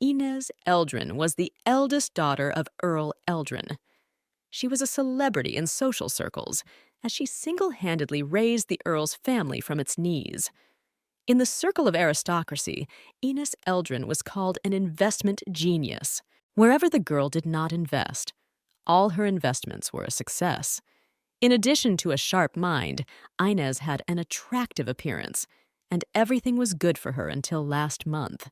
Inez Eldrin was the eldest daughter of Earl Eldrin. She was a celebrity in social circles, as she single-handedly raised the Earl's family from its knees. In the circle of aristocracy, Inez Eldrin was called an investment genius. Wherever the girl did not invest, all her investments were a success. In addition to a sharp mind, Inez had an attractive appearance, and everything was good for her until last month.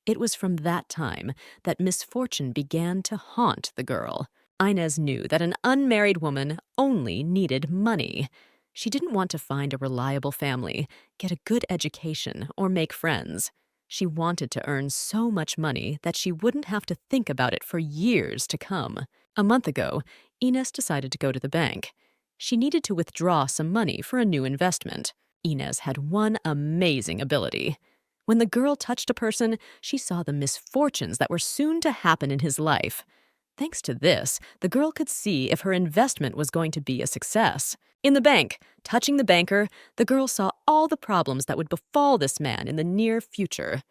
It was from that time that misfortune began to haunt the girl. Inez knew that an unmarried woman only needed money. She didn't want to find a reliable family, get a good education, or make friends. She wanted to earn so much money that she wouldn't have to think about it for years to come. A month ago, Inez decided to go to the bank. She needed to withdraw some money for a new investment. Inez had one amazing ability. When the girl touched a person, she saw the misfortunes that were soon to happen in his life. Thanks to this, the girl could see if her investment was going to be a success. In the bank, touching the banker, the girl saw all the problems that would befall this man in the near future.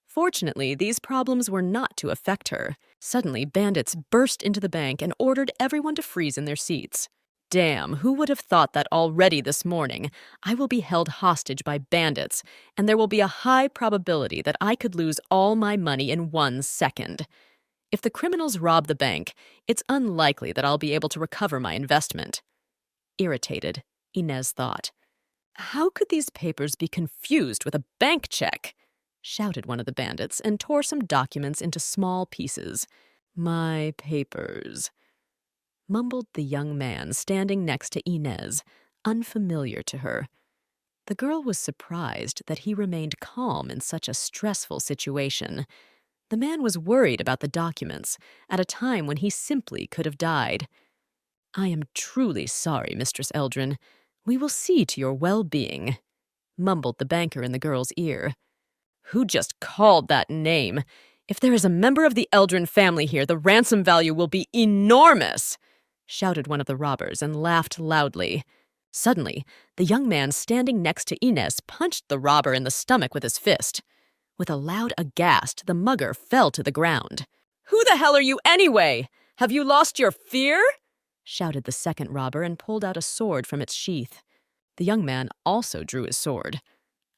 Fortunately, these problems were not to affect her. Suddenly, bandits burst into the bank and ordered everyone to freeze in their seats. Damn, who would have thought that already this morning I will be held hostage by bandits, and there will be a high probability that I could lose all my money in 1 second. If the criminals rob the bank, it's unlikely that I'll be able to recover my investment. Irritated, Inez thought. How could these papers be confused with a bank check? Shouted one of the bandits and tore some documents into small pieces. My papers, mumbled the young man standing next to Inez, unfamiliar to her. The girl was surprised that he remained calm in such a stressful situation. The man was worried about the documents at a time when he simply could have died. I am truly sorry, Mistress Eldrin. We will see to your well-being, mumbled the banker in the girl's ear. Who just called that name? If there is a member of the Eldrin family here, the ransom value will be enormous, shouted one of the robbers and laughed loudly. Suddenly, the young man standing next to Inez punched the robber in the stomach with his fist. With a loud aghast, the mugger fell to the ground. Who the hell are you anyway? Have you lost your fear? Shouted the second robber and pulled out a sword from its sheath. The young man also drew his sword.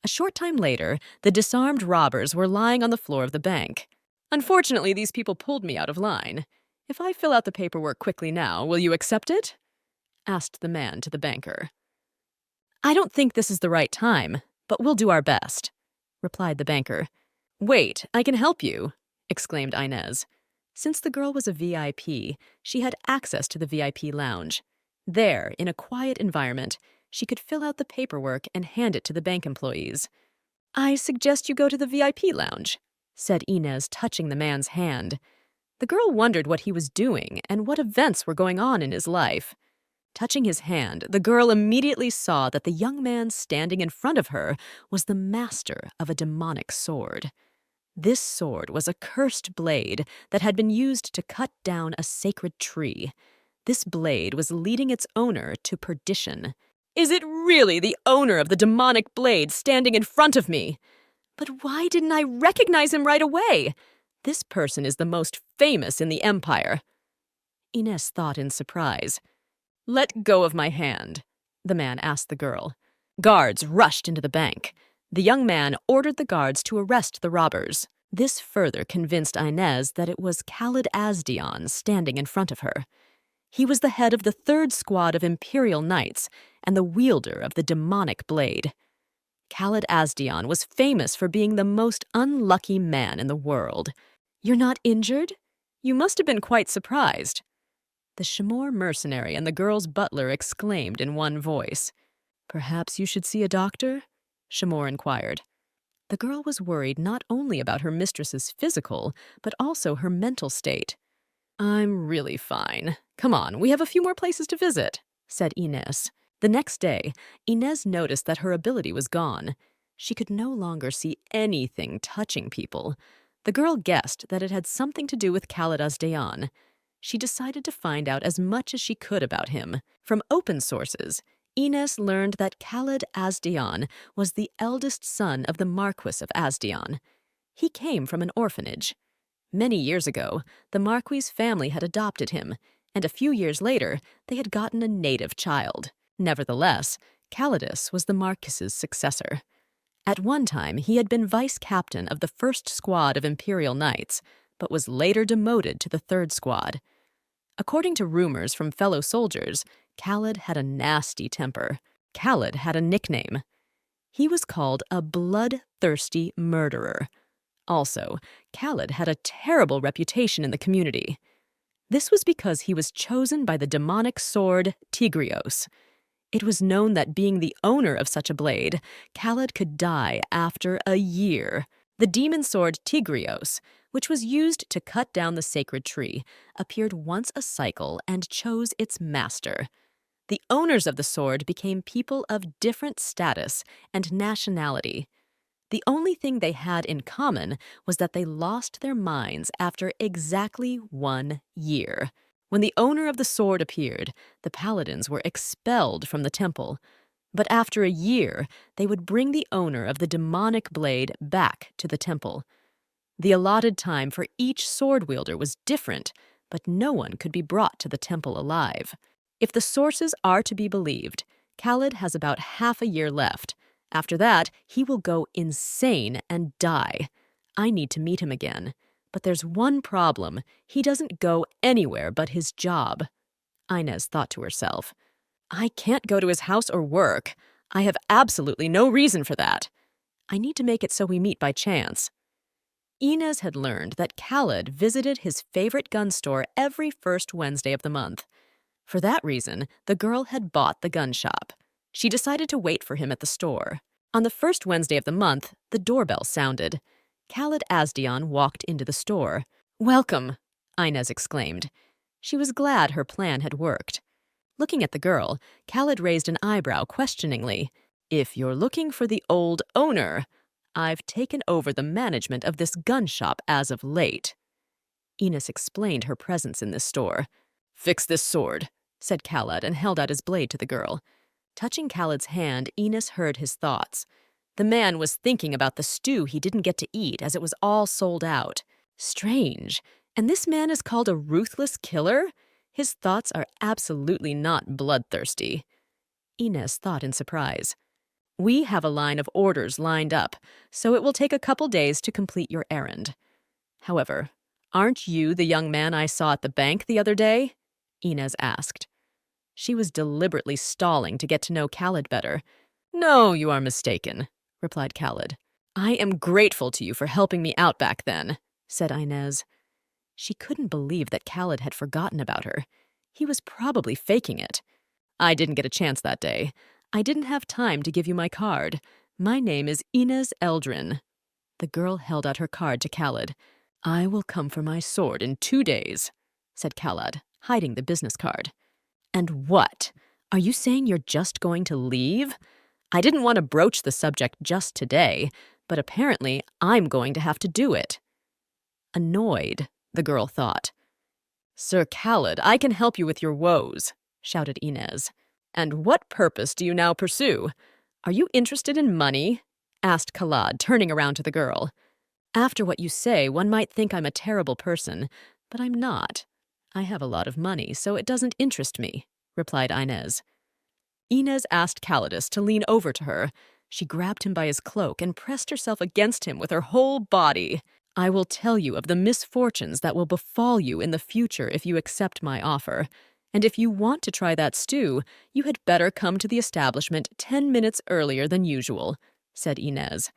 A short time later, the disarmed robbers were lying on the floor of the bank. Unfortunately, these people pulled me out of line. If I fill out the paperwork quickly now, will you accept it? Asked the man to the banker. I don't think this is the right time, but we'll do our best, replied the banker. Wait, I can help you, exclaimed Inez. Since the girl was a VIP, she had access to the VIP lounge. There, in a quiet environment, she could fill out the paperwork and hand it to the bank employees. I suggest you go to the VIP lounge, said Inez, touching the man's hand. The girl wondered what he was doing and what events were going on in his life. Touching his hand, the girl immediately saw that the young man standing in front of her was the master of a demonic sword. This sword was a cursed blade that had been used to cut down a sacred tree. This blade was leading its owner to perdition. Is it really the owner of the demonic blade standing in front of me? But why didn't I recognize him right away? This person is the most famous in the empire. Inez thought in surprise. Let go of my hand, the man asked the girl. Guards rushed into the bank. The young man ordered the guards to arrest the robbers. This further convinced Inez that it was Khalid Asdian standing in front of her. He was the head of the 3rd squad of imperial knights and the wielder of the demonic blade. Khalid Asdian was famous for being the most unlucky man in the world. You're not injured? You must have been quite surprised. The Shimor mercenary and the girl's butler exclaimed in one voice. Perhaps you should see a doctor? Shimor inquired. The girl was worried not only about her mistress's physical, but also her mental state. I'm really fine. Come on, we have a few more places to visit, said Inez. The next day, Inez noticed that her ability was gone. She could no longer see anything touching people. The girl guessed that it had something to do with Khalid Asdian. She decided to find out as much as she could about him. From open sources, Inez learned that Khalid Asdian was the eldest son of the Marquis of Asdian. He came from an orphanage. Many years ago, the Marquis's family had adopted him, and a few years later, they had gotten a native child. Nevertheless, Calidus was the Marquis's successor. At one time, he had been vice-captain of the first squad of imperial knights, but was later demoted to the third squad. According to rumors from fellow soldiers, Khalid had a nasty temper. Khalid had a nickname. He was called a bloodthirsty murderer. Also, Khalid had a terrible reputation in the community. This was because he was chosen by the demonic sword Tigrios. It was known that being the owner of such a blade, Khalid could die after a year. The demon sword Tigrios, which was used to cut down the sacred tree, appeared once a cycle and chose its master. The owners of the sword became people of different status and nationality. The only thing they had in common was that they lost their minds after exactly 1 year. When the owner of the sword appeared, the paladins were expelled from the temple. But after a year, they would bring the owner of the demonic blade back to the temple. The allotted time for each sword wielder was different, but no one could be brought to the temple alive. If the sources are to be believed, Khalid has about half a year left. After that, he will go insane and die. I need to meet him again. But there's one problem. He doesn't go anywhere but his job. Inez thought to herself. I can't go to his house or work. I have absolutely no reason for that. I need to make it so we meet by chance. Inez had learned that Khalid visited his favorite gun store every first Wednesday of the month. For that reason, the girl had bought the gun shop. She decided to wait for him at the store. On the first Wednesday of the month, the doorbell sounded. Khalid Asdian walked into the store. "Welcome," Inez exclaimed. She was glad her plan had worked. Looking at the girl, Khalid raised an eyebrow questioningly. "If you're looking for the old owner, I've taken over the management of this gun shop as of late." Inez explained her presence in this store. "Fix this sword," said Khalid and held out his blade to the girl. Touching Khalid's hand, Inez heard his thoughts. The man was thinking about the stew he didn't get to eat as it was all sold out. Strange. And this man is called a ruthless killer? His thoughts are absolutely not bloodthirsty. Inez thought in surprise. "We have a line of orders lined up, so it will take a couple days to complete your errand. However, aren't you the young man I saw at the bank the other day?" Inez asked. She was deliberately stalling to get to know Khalid better. "No, you are mistaken," replied Khalid. "I am grateful to you for helping me out back then," said Inez. She couldn't believe that Khalid had forgotten about her. He was probably faking it. "I didn't get a chance that day. I didn't have time to give you my card. My name is Inez Eldrin." The girl held out her card to Khalid. "I will come for my sword in 2 days," said Khalid, hiding the business card. "And what? Are you saying you're just going to leave?" "I didn't want to broach the subject just today, but apparently I'm going to have to do it." Annoyed, the girl thought. "Sir Khalid, I can help you with your woes," shouted Inez. "And what purpose do you now pursue? Are you interested in money?" asked Khalid, turning around to the girl. "After what you say, one might think I'm a terrible person, but I'm not. I have a lot of money, so it doesn't interest me," replied Inez. Inez asked Calidus to lean over to her. She grabbed him by his cloak and pressed herself against him with her whole body. "I will tell you of the misfortunes that will befall you in the future if you accept my offer. And if you want to try that stew, you had better come to the establishment 10 minutes earlier than usual," said Inez.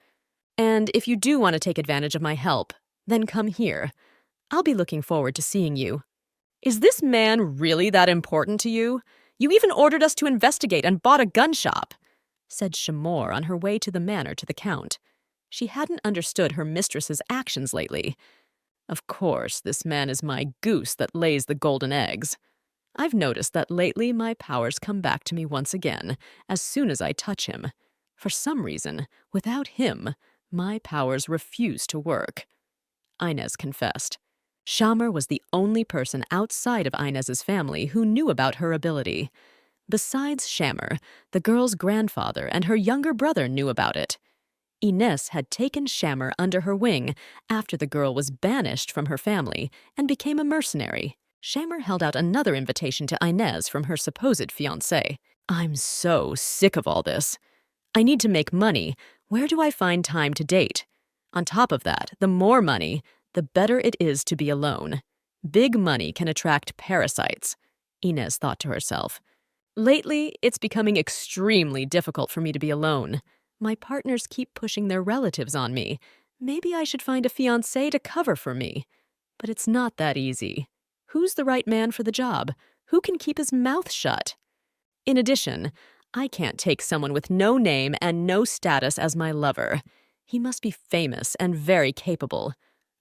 "And if you do want to take advantage of my help, then come here. I'll be looking forward to seeing you." "Is this man really that important to you? You even ordered us to investigate and bought a gun shop," said Shamor on her way to the manor to the Count. She hadn't understood her mistress's actions lately. "Of course, this man is my goose that lays the golden eggs. I've noticed that lately my powers come back to me once again, as soon as I touch him. For some reason, without him, my powers refuse to work," Inez confessed. Shamor was the only person outside of Inez's family who knew about her ability. Besides Shamor, the girl's grandfather and her younger brother knew about it. Inez had taken Shammer under her wing after the girl was banished from her family and became a mercenary. Shammer held out another invitation to Inez from her supposed fiancé. I'm so sick of all this. I need to make money. Where do I find time to date? On top of that, the more money, the better it is to be alone. Big money can attract parasites, Inez thought to herself. Lately, it's becoming extremely difficult for me to be alone. My partners keep pushing their relatives on me. Maybe I should find a fiancé to cover for me. But it's not that easy. Who's the right man for the job? Who can keep his mouth shut? In addition, I can't take someone with no name and no status as my lover. He must be famous and very capable.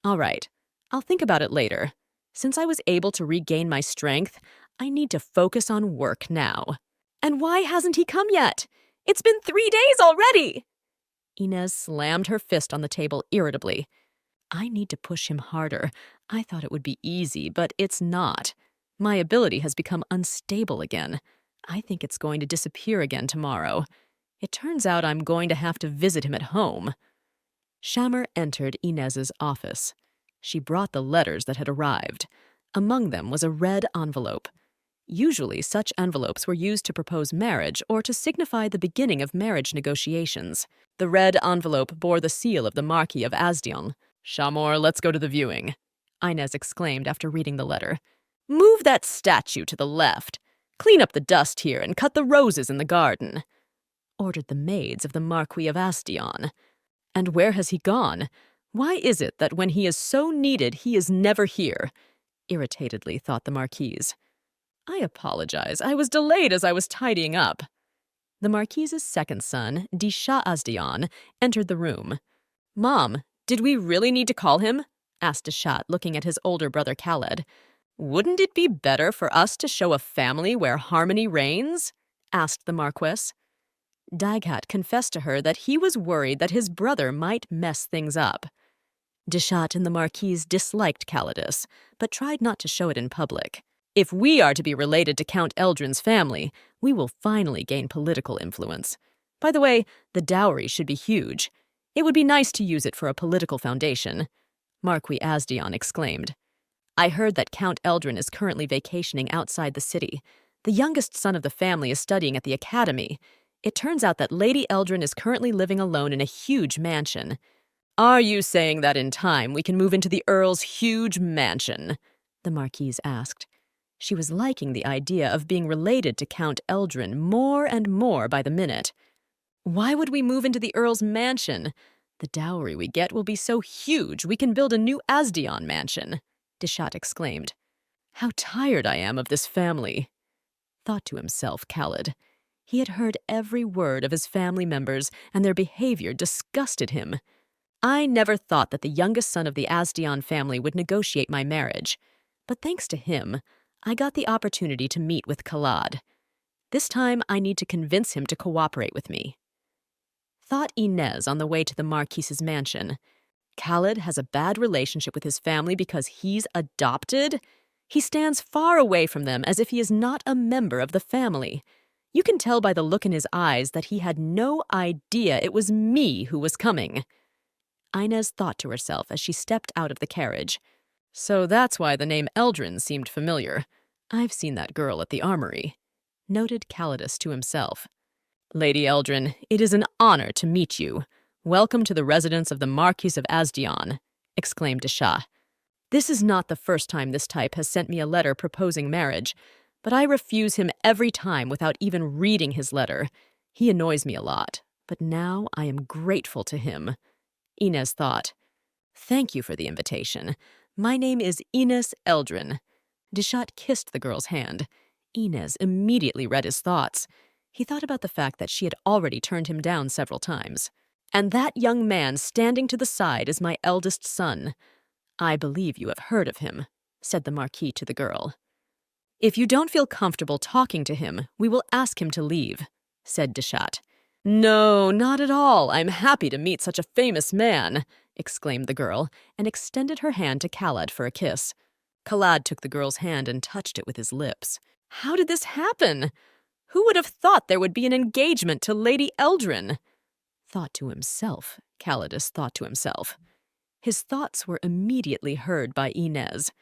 All right, I'll think about it later. Since I was able to regain my strength, I need to focus on work now. And why hasn't he come yet? It's been 3 days already! Inez slammed her fist on the table irritably. I need to push him harder. I thought it would be easy, but it's not. My ability has become unstable again. I think it's going to disappear again tomorrow. It turns out I'm going to have to visit him at home. Shammer entered Inez's office. She brought the letters that had arrived. Among them was a red envelope. Usually, such envelopes were used to propose marriage or to signify the beginning of marriage negotiations. The red envelope bore the seal of the Marquis of Asdion. Shamor, let's go to the viewing, Inez exclaimed after reading the letter. Move that statue to the left. Clean up the dust here and cut the roses in the garden, ordered the maids of the Marquis of Asdion. And where has he gone? Why is it that when he is so needed, he is never here? Irritatedly thought the Marquise. I apologize. I was delayed as I was tidying up. The Marquise's second son, Disha Asdion, entered the room. Mom, did we really need to call him? Asked Dishat, looking at his older brother Khaled. Wouldn't it be better for us to show a family where harmony reigns? Asked the Marquess. Daghat confessed to her that he was worried that his brother might mess things up. Dishat and the Marquise disliked Calidus, but tried not to show it in public. If we are to be related to Count Eldrin's family, we will finally gain political influence. By the way, the dowry should be huge. It would be nice to use it for a political foundation, Marquis Asdion exclaimed. I heard that Count Eldrin is currently vacationing outside the city. The youngest son of the family is studying at the academy. It turns out that Lady Eldrin is currently living alone in a huge mansion. Are you saying that in time we can move into the Earl's huge mansion? The Marquise asked. She was liking the idea of being related to Count Eldrin more and more by the minute. Why would we move into the Earl's mansion? The dowry we get will be so huge we can build a new Asdion mansion, Dishat exclaimed. How tired I am of this family, thought to himself Khaled. He had heard every word of his family members, and their behavior disgusted him. I never thought that the youngest son of the Asdion family would negotiate my marriage, but thanks to him, I got the opportunity to meet with Khaled. This time I need to convince him to cooperate with me. Thought Inez on the way to the Marquise's mansion. Khaled has a bad relationship with his family because he's adopted? He stands far away from them as if he is not a member of the family. You can tell by the look in his eyes that he had no idea it was me who was coming. Inez thought to herself as she stepped out of the carriage. So that's why the name Eldrin seemed familiar. I've seen that girl at the armory, noted Calidus to himself. Lady Eldrin, it is an honor to meet you. Welcome to the residence of the Marquis of Asdion, exclaimed Dishat. This is not the first time this type has sent me a letter proposing marriage, but I refuse him every time without even reading his letter. He annoys me a lot, but now I am grateful to him. Inez thought. Thank you for the invitation. My name is Inez Eldrin. Dishat kissed the girl's hand. Inez immediately read his thoughts. He thought about the fact that she had already turned him down several times. And that young man standing to the side is my eldest son. I believe you have heard of him, said the Marquis to the girl. If you don't feel comfortable talking to him, we will ask him to leave, said Dishat. No, not at all. I'm happy to meet such a famous man, exclaimed the girl, and extended her hand to Khaled for a kiss. Khaled took the girl's hand and touched it with his lips. How did this happen? Who would have thought there would be an engagement to Lady Eldrin? thought to himself, Calidus thought to himself. His thoughts were immediately heard by Inez.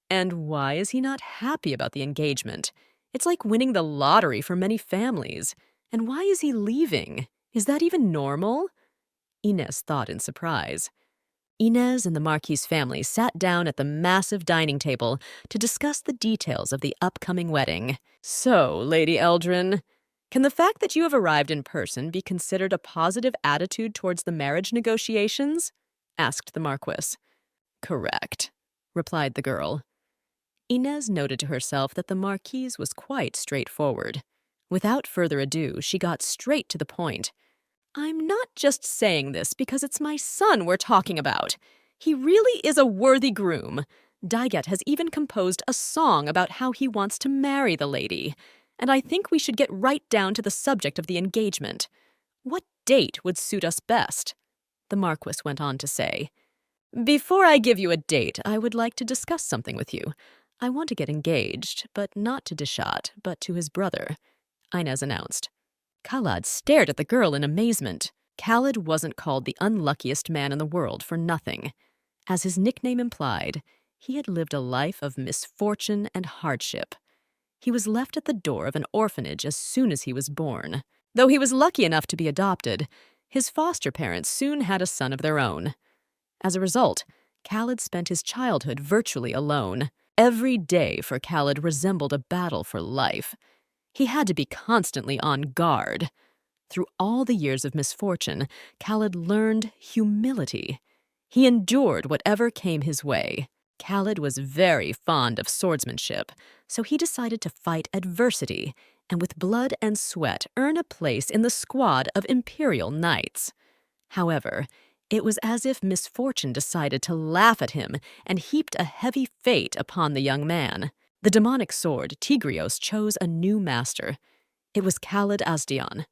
And why is he not happy about the engagement? It's like winning the lottery for many families. And why is he leaving? Is that even normal? Inez thought in surprise. Inez and the Marquis's family sat down at the massive dining table to discuss the details of the upcoming wedding. So, Lady Eldrin, can the fact that you have arrived in person be considered a positive attitude towards the marriage negotiations? Asked the Marquis. Correct, replied the girl. Inez noted to herself that the Marquise was quite straightforward. Without further ado, she got straight to the point. I'm not just saying this because it's my son we're talking about. He really is a worthy groom. Daiget has even composed a song about how he wants to marry the lady. And I think we should get right down to the subject of the engagement. What date would suit us best? The Marquis went on to say. Before I give you a date, I would like to discuss something with you. I want to get engaged, but not to Deshat, but to his brother, Inez announced. Khalad stared at the girl in amazement. Khalid wasn't called the unluckiest man in the world for nothing. As his nickname implied, he had lived a life of misfortune and hardship. He was left at the door of an orphanage as soon as he was born. Though he was lucky enough to be adopted, his foster parents soon had a son of their own. As a result, Khalid spent his childhood virtually alone. Every day for Khalid resembled a battle for life. He had to be constantly on guard. Through all the years of misfortune, Khalid learned humility. He endured whatever came his way. Khalid was very fond of swordsmanship, so he decided to fight adversity and with blood and sweat earn a place in the squad of imperial knights. However, it was as if misfortune decided to laugh at him and heaped a heavy fate upon the young man. The demonic sword, Tigrios, chose a new master. It was Khalid Asdian.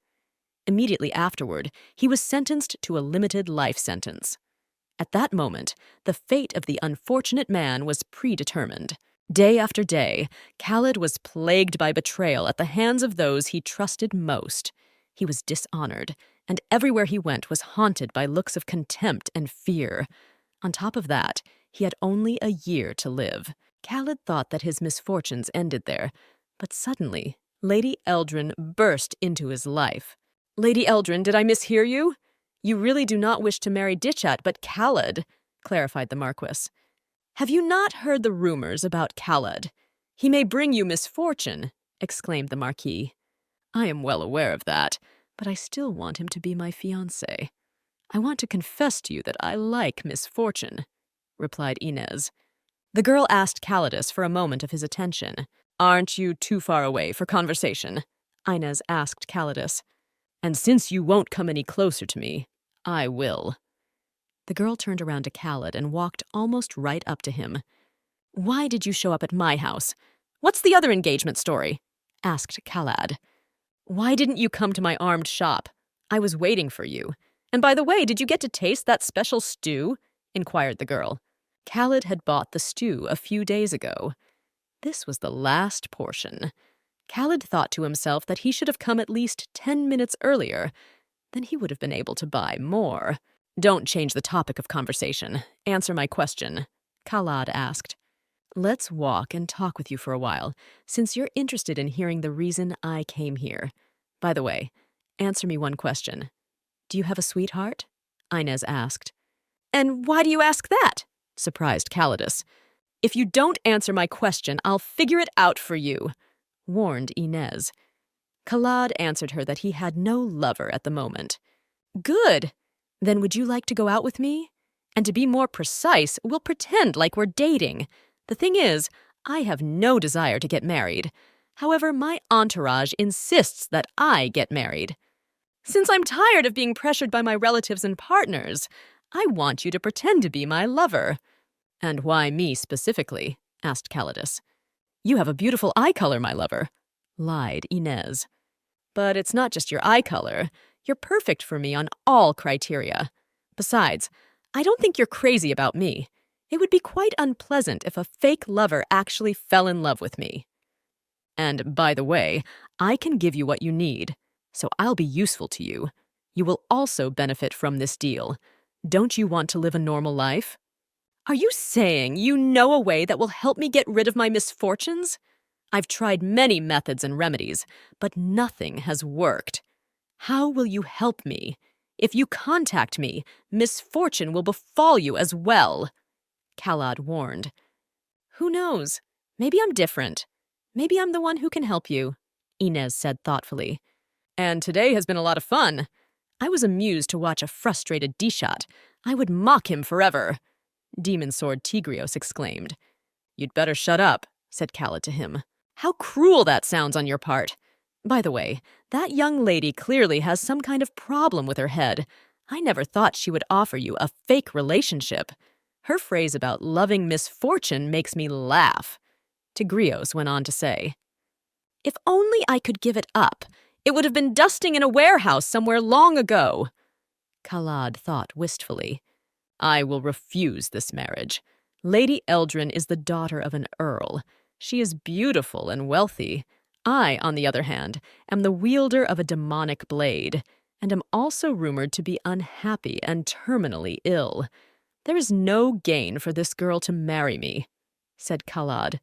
Immediately afterward, he was sentenced to a limited life sentence. At that moment, the fate of the unfortunate man was predetermined. Day after day, Khalid was plagued by betrayal at the hands of those he trusted most. He was dishonored, and everywhere he went was haunted by looks of contempt and fear. On top of that, he had only a year to live. Khalid thought that his misfortunes ended there, but suddenly, Lady Eldrin burst into his life. Lady Eldrin, did I mishear you? You really do not wish to marry Dichat, but Khalid, clarified the Marquis. Have you not heard the rumors about Khalid? He may bring you misfortune, exclaimed the Marquis. I am well aware of that, but I still want him to be my fiancé. I want to confess to you that I like misfortune, replied Inez. The girl asked Calidus for a moment of his attention. Aren't you too far away for conversation? Inez asked Calidus. And since you won't come any closer to me, I will. The girl turned around to Khalid and walked almost right up to him. Why did you show up at my house? What's the other engagement story? Asked Khalid. Why didn't you come to my armed shop? I was waiting for you. And by the way, did you get to taste that special stew? Inquired the girl. Khalid had bought the stew a few days ago. This was the last portion. Khalid thought to himself that he should have come at least 10 minutes earlier. Then he would have been able to buy more. Don't change the topic of conversation. Answer my question, Khalid asked. Let's walk and talk with you for a while, since you're interested in hearing the reason I came here. By the way, answer me one question. Do you have a sweetheart? Inez asked. And why do you ask that? Surprised Calidus. If you don't answer my question, I'll figure it out for you, warned Inez. Khalid answered her that he had no lover at the moment. Good. Then would you like to go out with me? And to be more precise, we'll pretend like we're dating. The thing is, I have no desire to get married. However, my entourage insists that I get married. Since I'm tired of being pressured by my relatives and partners, I want you to pretend to be my lover. And why me specifically? Asked Calidus. You have a beautiful eye color, my lover, lied Inez. But it's not just your eye color. You're perfect for me on all criteria. Besides, I don't think you're crazy about me. It would be quite unpleasant if a fake lover actually fell in love with me. And by the way, I can give you what you need, so I'll be useful to you. You will also benefit from this deal. Don't you want to live a normal life? Are you saying you know a way that will help me get rid of my misfortunes? I've tried many methods and remedies, but nothing has worked. How will you help me? If you contact me, misfortune will befall you as well, Kalad warned. Who knows? Maybe I'm different. Maybe I'm the one who can help you, Inez said thoughtfully. And today has been a lot of fun. I was amused to watch a frustrated Dishat. I would mock him forever, Demon Sword Tigrios exclaimed. You'd better shut up, said Khaled to him. How cruel that sounds on your part. By the way, that young lady clearly has some kind of problem with her head. I never thought she would offer you a fake relationship. Her phrase about loving misfortune makes me laugh, Tigrios went on to say. If only I could give it up. It would have been dusting in a warehouse somewhere long ago, Khalad thought wistfully. I will refuse this marriage. Lady Eldrin is the daughter of an earl. She is beautiful and wealthy. I, on the other hand, am the wielder of a demonic blade, and am also rumored to be unhappy and terminally ill. There is no gain for this girl to marry me, said Khalad.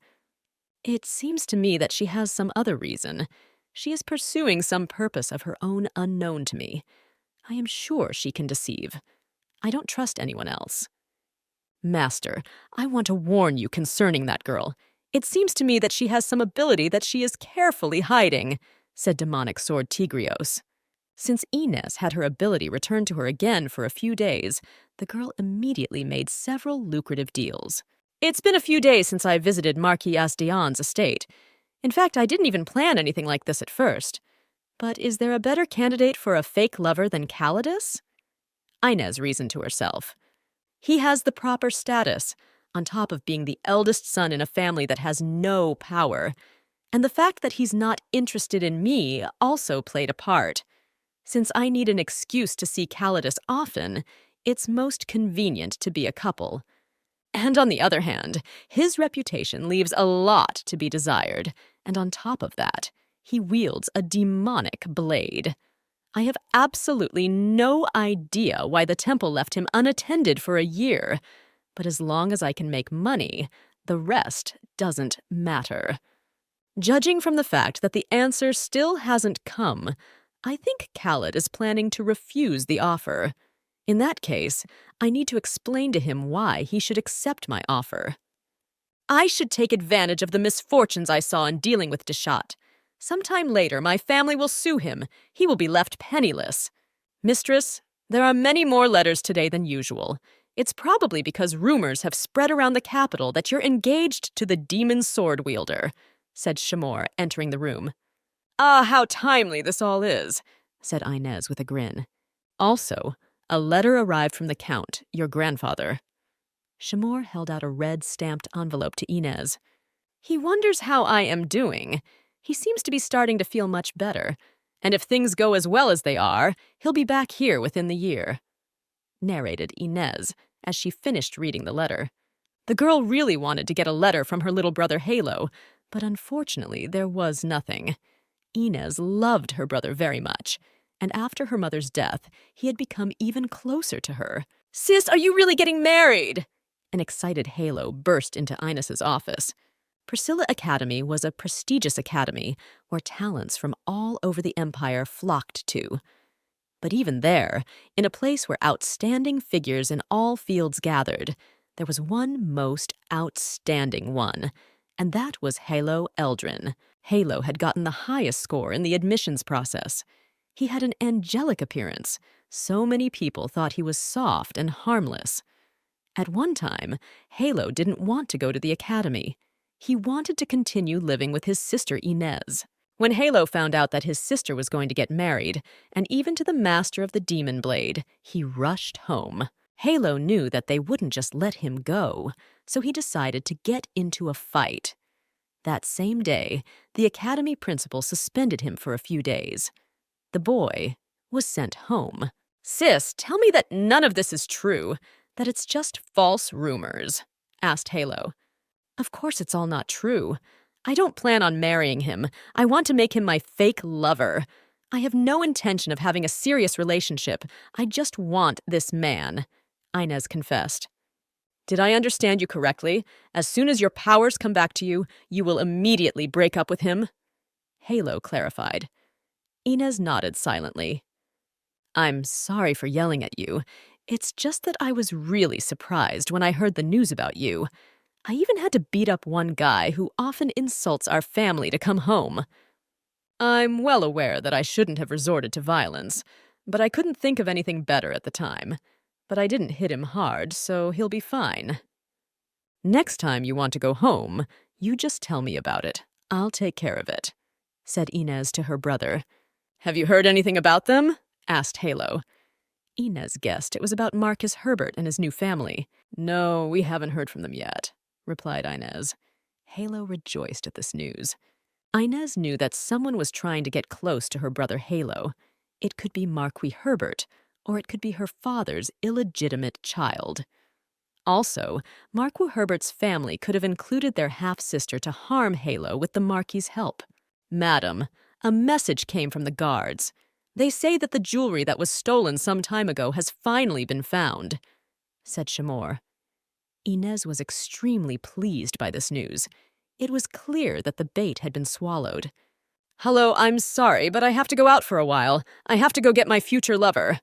It seems to me that she has some other reason. She is pursuing some purpose of her own unknown to me. I am sure she can deceive. I don't trust anyone else. Master, I want to warn you concerning that girl. It seems to me that she has some ability that she is carefully hiding, said Demonic Sword Tigrios. Since Inez had her ability returned to her again for a few days, the girl immediately made several lucrative deals. It's been a few days since I visited Marquis Asdian's estate. In fact, I didn't even plan anything like this at first. But is there a better candidate for a fake lover than Calidus? Inez reasoned to herself. He has the proper status, on top of being the eldest son in a family that has no power. And the fact that he's not interested in me also played a part. Since I need an excuse to see Calidus often, it's most convenient to be a couple. And on the other hand, his reputation leaves a lot to be desired, and on top of that, he wields a demonic blade. I have absolutely no idea why the temple left him unattended for a year, but as long as I can make money, the rest doesn't matter. Judging from the fact that the answer still hasn't come, I think Khaled is planning to refuse the offer. In that case, I need to explain to him why he should accept my offer. I should take advantage of the misfortunes I saw in dealing with Deshat. Sometime later, my family will sue him. He will be left penniless. Mistress, there are many more letters today than usual. It's probably because rumors have spread around the capital that you're engaged to the demon sword wielder, said Shamor, entering the room. Ah, how timely this all is, said Inez with a grin. Also, a letter arrived from the Count, your grandfather. Shamor held out a red stamped envelope to Inez. He wonders how I am doing. He seems to be starting to feel much better, and if things go as well as they are, he'll be back here within the year, narrated Inez as she finished reading the letter. The girl really wanted to get a letter from her little brother Halo, but unfortunately there was nothing. Inez loved her brother very much, and after her mother's death, he had become even closer to her. Sis, are you really getting married? An excited Halo burst into Inez's office. Priscilla Academy was a prestigious academy where talents from all over the empire flocked to. But even there, in a place where outstanding figures in all fields gathered, there was one most outstanding one, and that was Halo Eldrin. Halo had gotten the highest score in the admissions process. He had an angelic appearance. So many people thought he was soft and harmless. At one time, Halo didn't want to go to the academy. He wanted to continue living with his sister Inez. When Halo found out that his sister was going to get married, and even to the master of the Demon Blade, he rushed home. Halo knew that they wouldn't just let him go, so he decided to get into a fight. That same day, the academy principal suspended him for a few days. The boy was sent home. Sis, tell me that none of this is true, that it's just false rumors, asked Halo. Of course it's all not true. I don't plan on marrying him. I want to make him my fake lover. I have no intention of having a serious relationship. I just want this man, Inez confessed. Did I understand you correctly? As soon as your powers come back to you, you will immediately break up with him? Halo clarified. Inez nodded silently. I'm sorry for yelling at you. It's just that I was really surprised when I heard the news about you. I even had to beat up one guy who often insults our family to come home. I'm well aware that I shouldn't have resorted to violence, but I couldn't think of anything better at the time. But I didn't hit him hard, so he'll be fine. Next time you want to go home, you just tell me about it. I'll take care of it, said Inez to her brother. Have you heard anything about them? Asked Halo. Inez guessed it was about Marcus Herbert and his new family. No, we haven't heard from them yet, replied Inez. Halo rejoiced at this news. Inez knew that someone was trying to get close to her brother Halo. It could be Marquis Herbert, or it could be her father's illegitimate child. Also, Marquis Herbert's family could have included their half-sister to harm Halo with the Marquis's help. Madam, a message came from the guards. They say that the jewelry that was stolen some time ago has finally been found, said Shamor. Inez was extremely pleased by this news. It was clear that the bait had been swallowed. Hello, I'm sorry, but I have to go out for a while. I have to go get my future lover,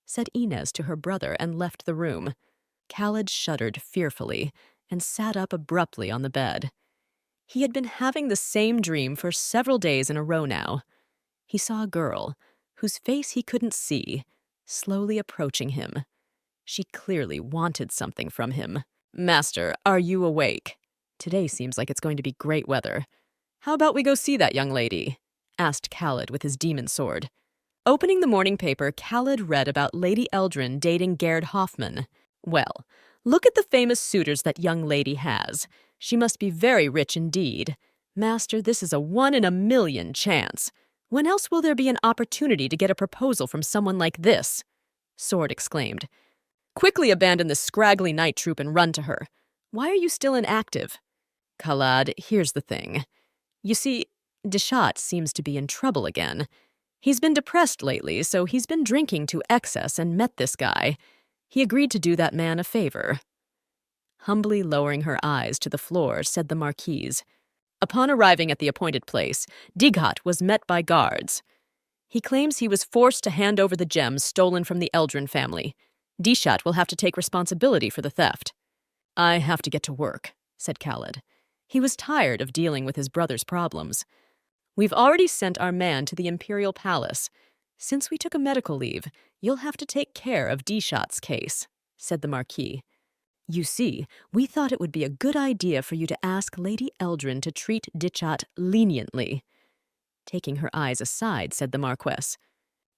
said Inez to her brother and left the room. Khaled shuddered fearfully and sat up abruptly on the bed. He had been having the same dream for several days in a row now. He saw a girl, whose face he couldn't see, slowly approaching him. She clearly wanted something from him. Master, are you awake? Today seems like it's going to be great weather. How about we go see that young lady? Asked Khaled with his demon sword. Opening the morning paper, Khaled read about Lady Eldrin dating Gerd Hoffman. Well, look at the famous suitors that young lady has. She must be very rich indeed. Master, this is a 1 in a million chance. When else will there be an opportunity to get a proposal from someone like this? Sword exclaimed. Quickly abandon this scraggly night troop and run to her. Why are you still inactive? Khaled, here's the thing. You see, Deshat seems to be in trouble again. He's been depressed lately, so he's been drinking to excess and met this guy. He agreed to do that man a favor. Humbly lowering her eyes to the floor, said the Marquise. Upon arriving at the appointed place, Dighat was met by guards. He claims he was forced to hand over the gems stolen from the Eldrin family. Dishat will have to take responsibility for the theft. I have to get to work, said Khaled. He was tired of dealing with his brother's problems. We've already sent our man to the Imperial Palace. Since we took a medical leave, you'll have to take care of Dishat's case, said the Marquis. You see, we thought it would be a good idea for you to ask Lady Eldrin to treat Dishat leniently. Taking her eyes aside, said the Marquess.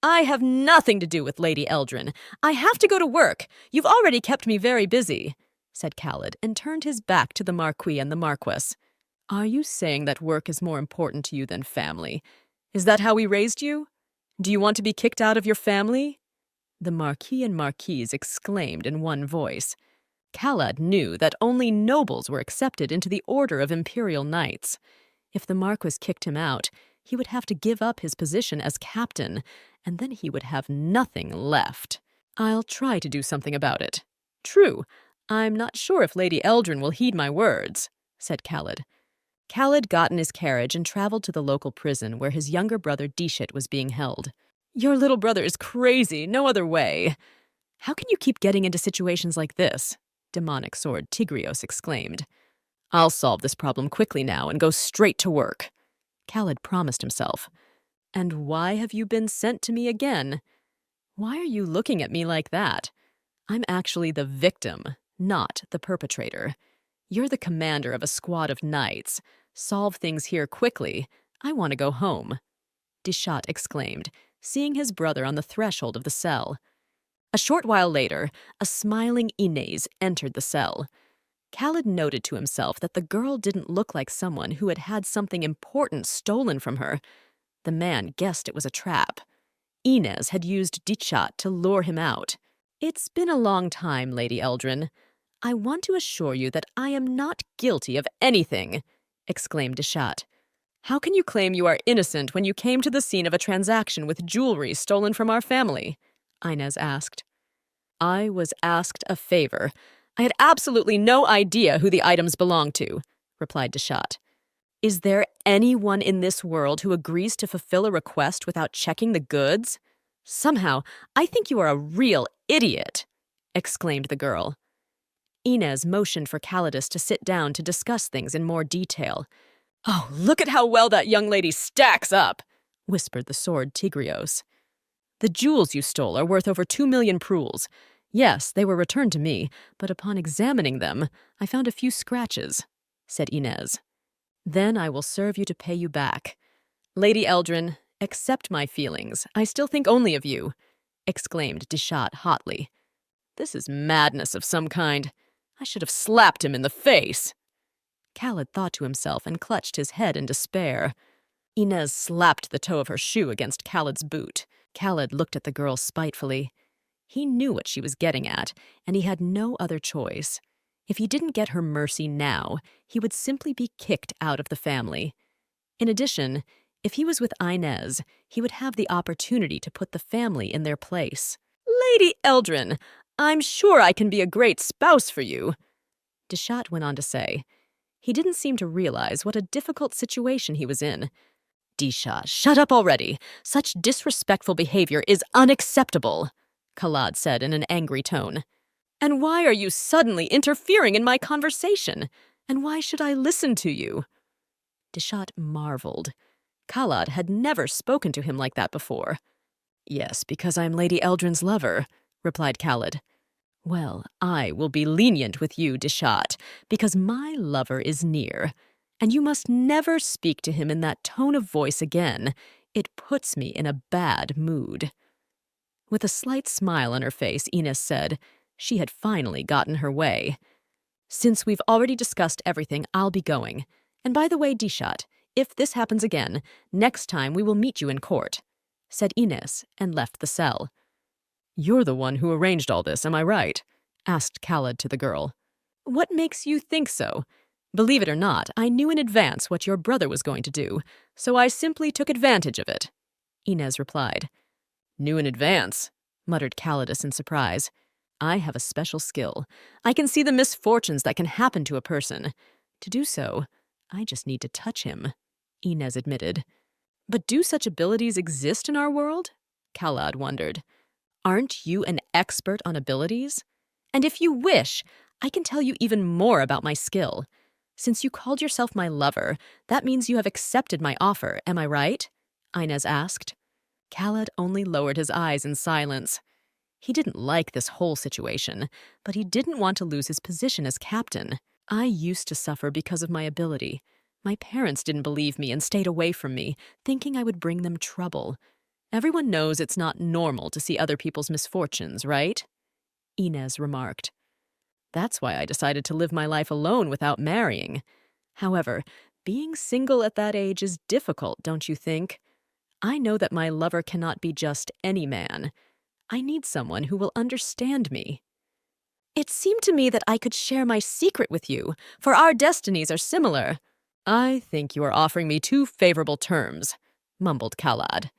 I have nothing to do with Lady Eldrin. I have to go to work. You've already kept me very busy, said Khaled, and turned his back to the Marquis and the Marquess. Are you saying that work is more important to you than family? Is that how we raised you? Do you want to be kicked out of your family? The Marquis and Marquise exclaimed in one voice. Khaled knew that only nobles were accepted into the order of imperial knights. If the Marquess kicked him out, he would have to give up his position as captain, and then he would have nothing left. I'll try to do something about it. True, I'm not sure if Lady Eldrin will heed my words, said Khaled. Khaled got in his carriage and traveled to the local prison where his younger brother Dishit was being held. Your little brother is crazy, no other way. How can you keep getting into situations like this? Demonic sword Tigrios exclaimed. I'll solve this problem quickly now and go straight to work, Khaled promised himself. And why have you been sent to me again? Why are you looking at me like that? I'm actually the victim, not the perpetrator. You're the commander of a squad of knights. Solve things here quickly. I want to go home, Dishat exclaimed, seeing his brother on the threshold of the cell. A short while later, a smiling Inez entered the cell. Khaled noted to himself that the girl didn't look like someone who had had something important stolen from her. The man guessed it was a trap. Inez had used Dishat to lure him out. It's been a long time, Lady Eldrin. I want to assure you that I am not guilty of anything, exclaimed Dishat. How can you claim you are innocent when you came to the scene of a transaction with jewelry stolen from our family? Inez asked. I was asked a favor. I had absolutely no idea who the items belonged to, replied Deshat. Is there anyone in this world who agrees to fulfill a request without checking the goods? Somehow, I think you are a real idiot, exclaimed the girl. Inez motioned for Calidus to sit down to discuss things in more detail. Oh, look at how well that young lady stacks up, whispered the sword Tigrios. The jewels you stole are worth over 2 million prules. Yes, they were returned to me, but upon examining them, I found a few scratches, said Inez. Then I will serve you to pay you back. Lady Eldrin, accept my feelings. I still think only of you, exclaimed Deshat hotly. This is madness of some kind. I should have slapped him in the face. Khaled thought to himself and clutched his head in despair. Inez slapped the toe of her shoe against Khaled's boot. Khaled looked at the girl spitefully. He knew what she was getting at, and he had no other choice. If he didn't get her mercy now, he would simply be kicked out of the family. In addition, if he was with Inez, he would have the opportunity to put the family in their place. Lady Eldrin, I'm sure I can be a great spouse for you, Deshat went on to say. He didn't seem to realize what a difficult situation he was in. Deshat, shut up already. Such disrespectful behavior is unacceptable, Khalad said in an angry tone. And why are you suddenly interfering in my conversation? And why should I listen to you? Deshat marveled. Khalad had never spoken to him like that before. Yes, because I'm Lady Eldrin's lover, replied Khaled. Well, I will be lenient with you, Deshat, because my lover is near, and you must never speak to him in that tone of voice again. It puts me in a bad mood. With a slight smile on her face, Inez said she had finally gotten her way. Since we've already discussed everything, I'll be going. And by the way, Deshat, if this happens again, next time we will meet you in court, said Inez and left the cell. You're the one who arranged all this, am I right? Asked Khaled to the girl. What makes you think so? Believe it or not, I knew in advance what your brother was going to do, so I simply took advantage of it, Inez replied. Knew in advance, muttered Calidus in surprise. I have a special skill. I can see the misfortunes that can happen to a person. To do so, I just need to touch him, Inez admitted. But do such abilities exist in our world? Khalad wondered. Aren't you an expert on abilities? And if you wish, I can tell you even more about my skill. Since you called yourself my lover, that means you have accepted my offer, am I right? Inez asked. Khaled only lowered his eyes in silence. He didn't like this whole situation, but he didn't want to lose his position as captain. I used to suffer because of my ability. My parents didn't believe me and stayed away from me, thinking I would bring them trouble. Everyone knows it's not normal to see other people's misfortunes, right? Inez remarked. That's why I decided to live my life alone without marrying. However, being single at that age is difficult, don't you think? I know that my lover cannot be just any man. I need someone who will understand me. It seemed to me that I could share my secret with you, for our destinies are similar. I think you are offering me too favorable terms, mumbled Khalad.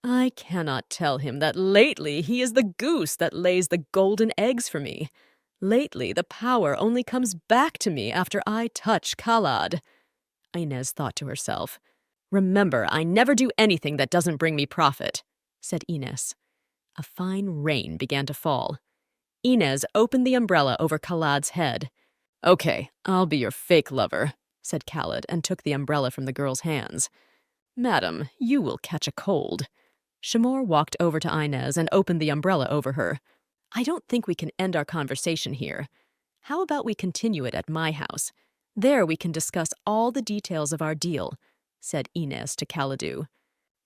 I cannot tell him that lately he is the goose that lays the golden eggs for me. Lately, the power only comes back to me after I touch Khalad. Inez thought to herself. Remember, I never do anything that doesn't bring me profit, said Inez. A fine rain began to fall. Inez opened the umbrella over Khalad's head. Okay, I'll be your fake lover, said Khaled and took the umbrella from the girl's hands. Madam, you will catch a cold. Shamor walked over to Inez and opened the umbrella over her. I don't think we can end our conversation here. How about we continue it at my house? There we can discuss all the details of our deal, said Inez to Khalidu.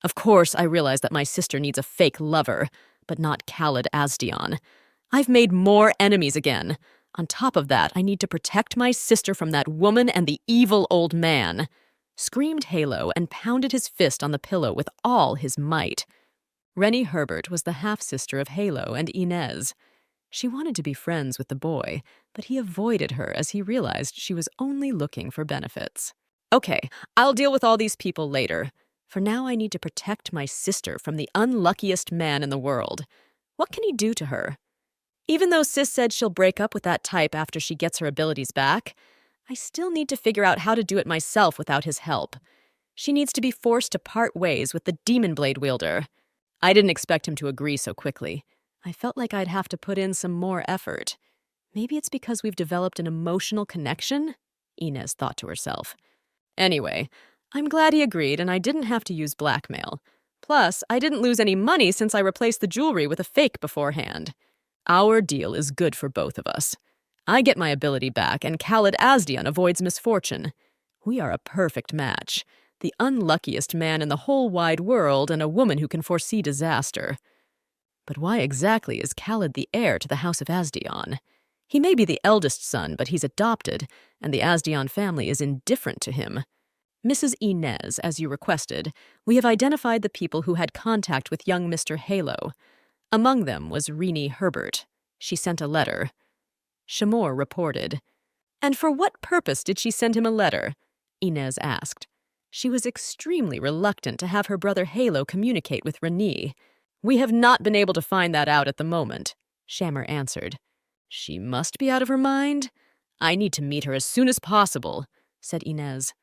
Of course, I realize that my sister needs a fake lover, but not Khalid Asdion. I've made more enemies again. On top of that, I need to protect my sister from that woman and the evil old man, screamed Halo and pounded his fist on the pillow with all his might. Rennie Herbert was the half-sister of Halo and Inez. She wanted to be friends with the boy, but he avoided her as he realized she was only looking for benefits. Okay, I'll deal with all these people later. For now, I need to protect my sister from the unluckiest man in the world. What can he do to her? Even though Sis said she'll break up with that type after she gets her abilities back, I still need to figure out how to do it myself without his help. She needs to be forced to part ways with the demon blade wielder. I didn't expect him to agree so quickly. I felt like I'd have to put in some more effort. Maybe it's because we've developed an emotional connection? Inez thought to herself. Anyway, I'm glad he agreed and I didn't have to use blackmail. Plus, I didn't lose any money since I replaced the jewelry with a fake beforehand. Our deal is good for both of us. I get my ability back and Khalid Asdian avoids misfortune. We are a perfect match. The unluckiest man in the whole wide world and a woman who can foresee disaster. But why exactly is Khalid the heir to the House of Asdian? He may be the eldest son, but he's adopted, and the Asdian family is indifferent to him. Mrs. Inez, as you requested, we have identified the people who had contact with young Mr. Halo. Among them was Renee Herbert. She sent a letter. Shamor reported. And for what purpose did she send him a letter? Inez asked. She was extremely reluctant to have her brother Halo communicate with Renee. We have not been able to find that out at the moment, Shamor answered. She must be out of her mind? I need to meet her as soon as possible, said Inez.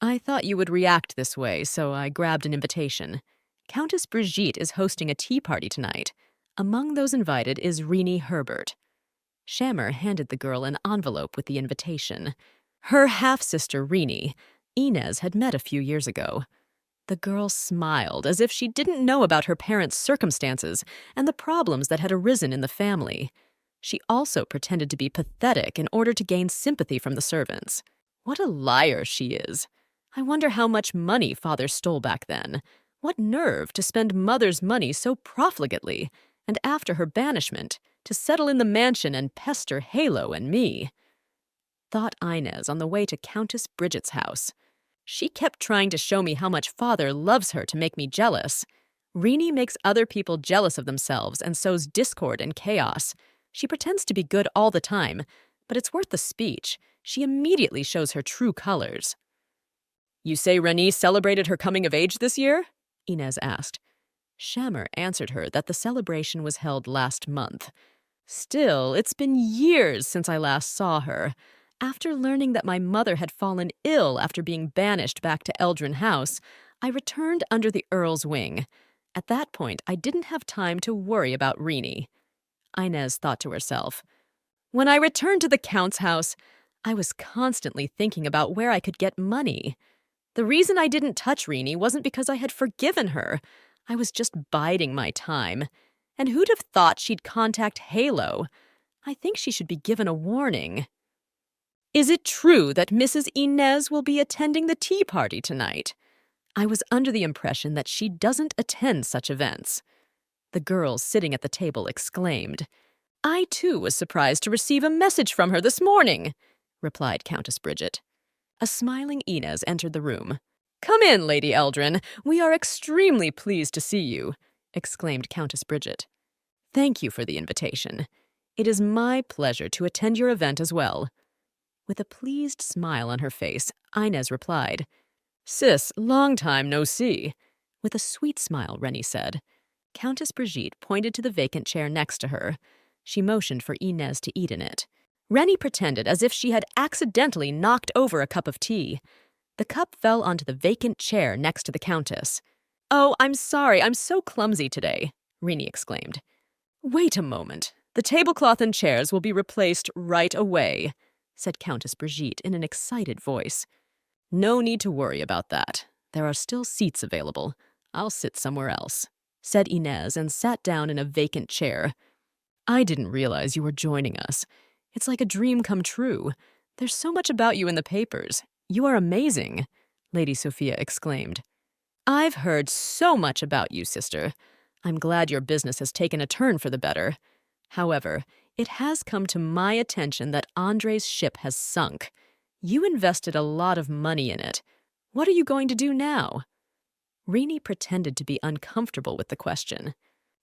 I thought you would react this way, so I grabbed an invitation. Countess Brigitte is hosting a tea party tonight. Among those invited is Renee Herbert. Shamor handed the girl an envelope with the invitation. Her half-sister, Renee, Inez had met a few years ago. The girl smiled as if she didn't know about her parents' circumstances and the problems that had arisen in the family. She also pretended to be pathetic in order to gain sympathy from the servants. What a liar she is. I wonder how much money father stole back then. What nerve to spend mother's money so profligately, and after her banishment, to settle in the mansion and pester Halo and me. Thought Inez on the way to Countess Bridget's house. She kept trying to show me how much father loves her to make me jealous. Renee makes other people jealous of themselves and sows discord and chaos. She pretends to be good all the time, but it's worth the speech. She immediately shows her true colors. You say Renee celebrated her coming of age this year? Inez asked. Shamor answered her that the celebration was held last month. Still, it's been years since I last saw her. After learning that my mother had fallen ill after being banished back to Eldrin House, I returned under the Earl's wing. At that point, I didn't have time to worry about Renee. Inez thought to herself. When I returned to the Count's house, I was constantly thinking about where I could get money. The reason I didn't touch Renee wasn't because I had forgiven her. I was just biding my time. And who'd have thought she'd contact Halo? I think she should be given a warning. Is it true that Mrs. Inez will be attending the tea party tonight? I was under the impression that she doesn't attend such events. The girl sitting at the table exclaimed. I, too, was surprised to receive a message from her this morning, replied Countess Bridget. A smiling Inez entered the room. Come in, Lady Eldrin. We are extremely pleased to see you, exclaimed Countess Bridget. Thank you for the invitation. It is my pleasure to attend your event as well. With a pleased smile on her face, Inez replied, Sis, long time no see. With a sweet smile, Rennie said. Countess Brigitte pointed to the vacant chair next to her. She motioned for Inez to eat in it. Rennie pretended as if she had accidentally knocked over a cup of tea. The cup fell onto the vacant chair next to the Countess. Oh, I'm sorry, I'm so clumsy today, Rennie exclaimed. Wait a moment. The tablecloth and chairs will be replaced right away, said Countess Brigitte in an excited voice. No need to worry about that. There are still seats available. I'll sit somewhere else, said Inez and sat down in a vacant chair. I didn't realize you were joining us. It's like a dream come true. There's so much about you in the papers. You are amazing, Lady Sophia exclaimed. I've heard so much about you, sister. I'm glad your business has taken a turn for the better. However, it has come to my attention that Andre's ship has sunk. You invested a lot of money in it. What are you going to do now? Renee pretended to be uncomfortable with the question.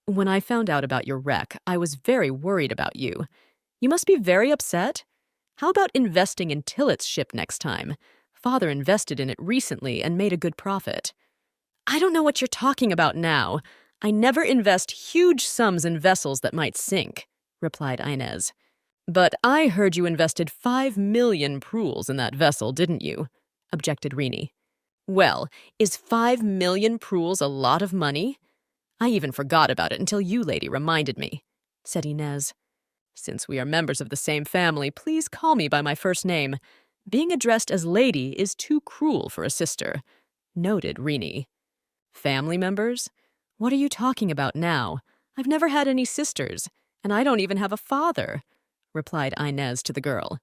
When I found out about your wreck, I was very worried about you. You must be very upset. How about investing in Tillett's ship next time? father invested in it recently and made a good profit. I don't know what you're talking about now. I never invest huge sums in vessels that might sink, replied Inez. But I heard you invested 5 million prules in that vessel, didn't you? Objected Rini. Well, is 5 million prules a lot of money? I even forgot about it until you, lady, reminded me, said Inez. Since we are members of the same family, please call me by my first name. Being addressed as lady is too cruel for a sister, noted Rini. Family members? What are you talking about now? I've never had any sisters, and I don't even have a father, replied Inez to the girl.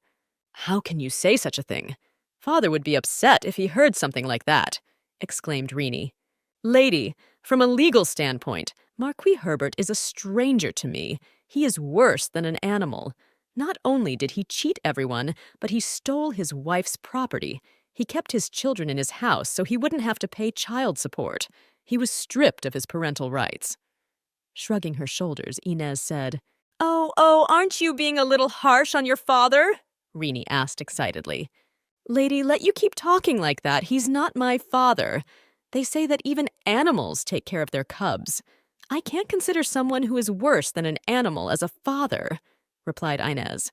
How can you say such a thing? Father would be upset if he heard something like that, exclaimed Rini. Lady, from a legal standpoint, Marquis Herbert is a stranger to me. He is worse than an animal. Not only did he cheat everyone, but he stole his wife's property. He kept his children in his house so he wouldn't have to pay child support. He was stripped of his parental rights. Shrugging her shoulders, Inez said, Oh, aren't you being a little harsh on your father? Rini asked excitedly. Lady, let you keep talking like that. He's not my father. They say that even animals take care of their cubs. I can't consider someone who is worse than an animal as a father, replied Inez.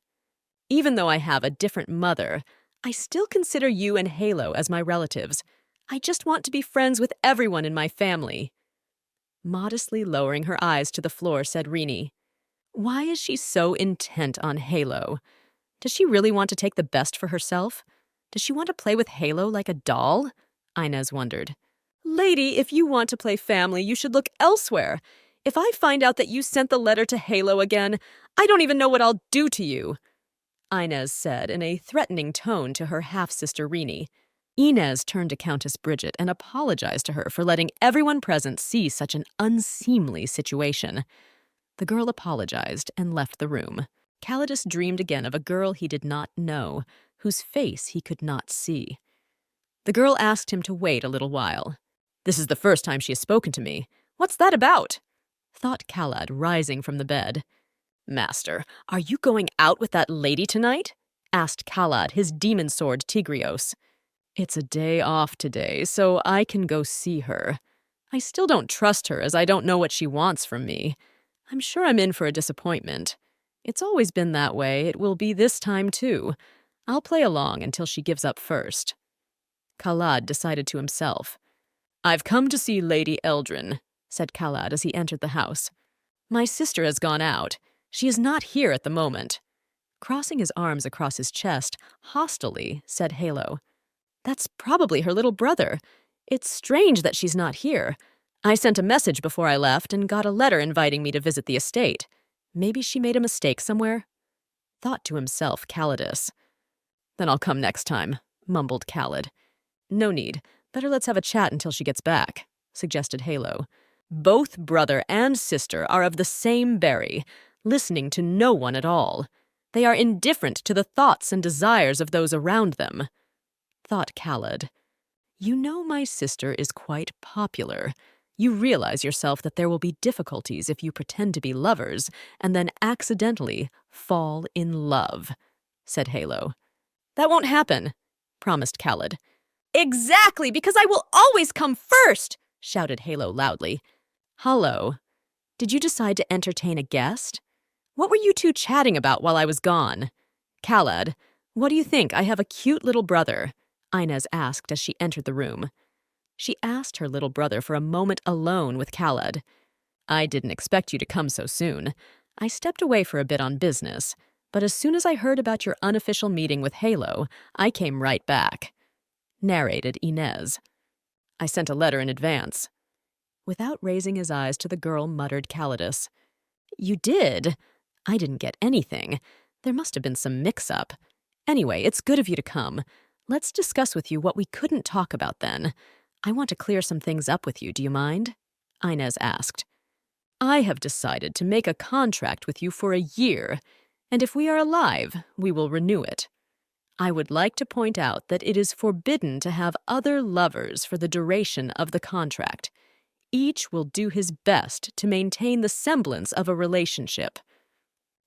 Even though I have a different mother, I still consider you and Halo as my relatives. I just want to be friends with everyone in my family. Modestly lowering her eyes to the floor, said Rini, Why is she so intent on Halo? Does she really want to take the best for herself? Does she want to play with Halo like a doll? Inez wondered. Lady, if you want to play family, you should look elsewhere. If I find out that you sent the letter to Halo again, I don't even know what I'll do to you, Inez said in a threatening tone to her half-sister Rini. Inez turned to Countess Bridget and apologized to her for letting everyone present see such an unseemly situation. The girl apologized and left the room. Calidus dreamed again of a girl he did not know, whose face he could not see. The girl asked him to wait a little while. This is the first time she has spoken to me. What's that about? Thought Calad, rising from the bed. Master, are you going out with that lady tonight? Asked Calad, his demon sword Tigrios. It's a day off today, so I can go see her. I still don't trust her as I don't know what she wants from me. I'm sure I'm in for a disappointment. It's always been that way. It will be this time, too. I'll play along until she gives up first. Calad decided to himself. I've come to see Lady Eldrin, said Calad as he entered the house. My sister has gone out. She is not here at the moment. Crossing his arms across his chest, hostilely, said Halo. That's probably her little brother. It's strange that she's not here. I sent a message before I left and got a letter inviting me to visit the estate. Maybe she made a mistake somewhere? Thought to himself Calidus. Then I'll come next time, mumbled Calad. No need. Better let's have a chat until she gets back, suggested Halo. Both brother and sister are of the same berry, listening to no one at all. They are indifferent to the thoughts and desires of those around them. Thought Calad. You know my sister is quite popular. You realize yourself that there will be difficulties if you pretend to be lovers and then accidentally fall in love, said Halo. That won't happen, promised Calad. Exactly, because I will always come first, shouted Halo loudly. Hello. Did you decide to entertain a guest? What were you two chatting about while I was gone? Calad, what do you think? I have a cute little brother, Inez asked as she entered the room. She asked her little brother for a moment alone with Calad. I didn't expect you to come so soon. I stepped away for a bit on business, but as soon as I heard about your unofficial meeting with Halo, I came right back. Narrated Inez. I sent a letter in advance. Without raising his eyes to the girl, muttered Calidus. You did? I didn't get anything. There must have been some mix-up. Anyway, it's good of you to come. Let's discuss with you what we couldn't talk about then. I want to clear some things up with you, do you mind? Inez asked. I have decided to make a contract with you for a year, and if we are alive, we will renew it. I would like to point out that it is forbidden to have other lovers for the duration of the contract. Each will do his best to maintain the semblance of a relationship.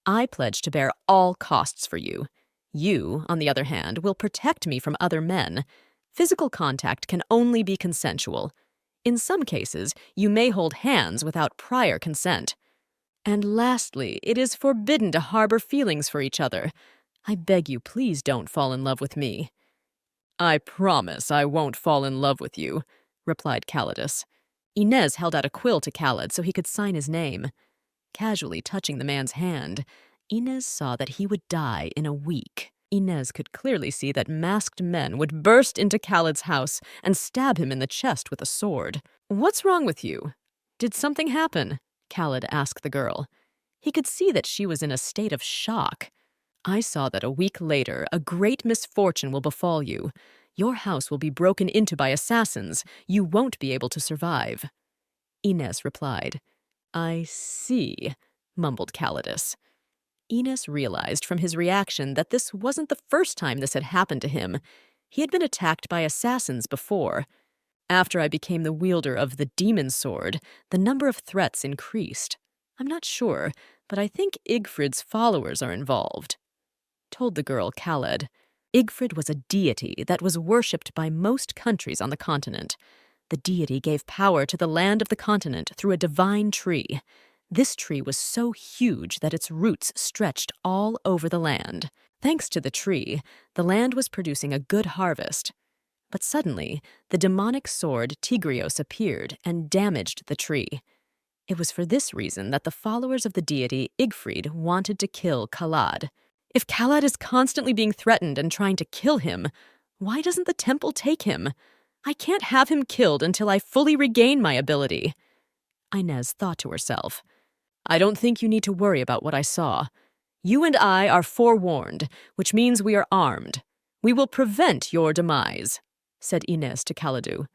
I pledge to bear all costs for you. You, on the other hand, will protect me from other men. Physical contact can only be consensual. In some cases, you may hold hands without prior consent. And lastly, it is forbidden to harbor feelings for each other. I beg you, please don't fall in love with me." "I promise I won't fall in love with you," replied Calidus. Inez held out a quill to Khalid so he could sign his name. Casually touching the man's hand, Inez saw that he would die in a week. Inez could clearly see that masked men would burst into Khalid's house and stab him in the chest with a sword. "What's wrong with you? Did something happen?" Khalid asked the girl. He could see that she was in a state of shock. "I saw that a week later, a great misfortune will befall you. Your house will be broken into by assassins. You won't be able to survive." Inez replied. "I see," mumbled Calidus. Inez realized from his reaction that this wasn't the first time this had happened to him. He had been attacked by assassins before. "After I became the wielder of the demon sword, the number of threats increased. I'm not sure, but I think Igfrid's followers are involved," told the girl Khaled. Igfrid was a deity that was worshipped by most countries on the continent. The deity gave power to the land of the continent through a divine tree. This tree was so huge that its roots stretched all over the land. Thanks to the tree, the land was producing a good harvest. But suddenly, the demonic sword Tigrios appeared and damaged the tree. It was for this reason that the followers of the deity Igfrid wanted to kill Khalad. If Khalad is constantly being threatened and trying to kill him, why doesn't the temple take him? I can't have him killed until I fully regain my ability. Inez thought to herself. I don't think you need to worry about what I saw. You and I are forewarned, which means we are armed. We will prevent your demise, said Inez to Khaladu.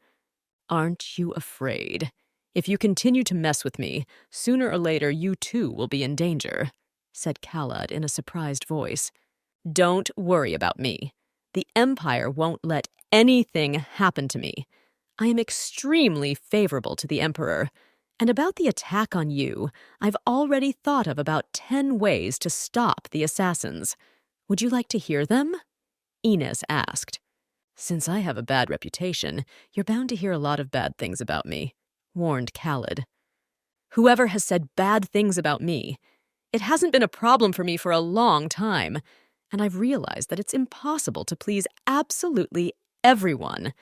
Aren't you afraid? If you continue to mess with me, sooner or later you too will be in danger, said Khalad in a surprised voice. Don't worry about me. The Empire won't let anything happen to me. I am extremely favorable to the Emperor. And about the attack on you, I've already thought of about 10 ways to stop the assassins. Would you like to hear them? Inez asked. Since I have a bad reputation, you're bound to hear a lot of bad things about me, warned Khalid. Whoever has said bad things about me, it hasn't been a problem for me for a long time, and I've realized that it's impossible to please absolutely everyone.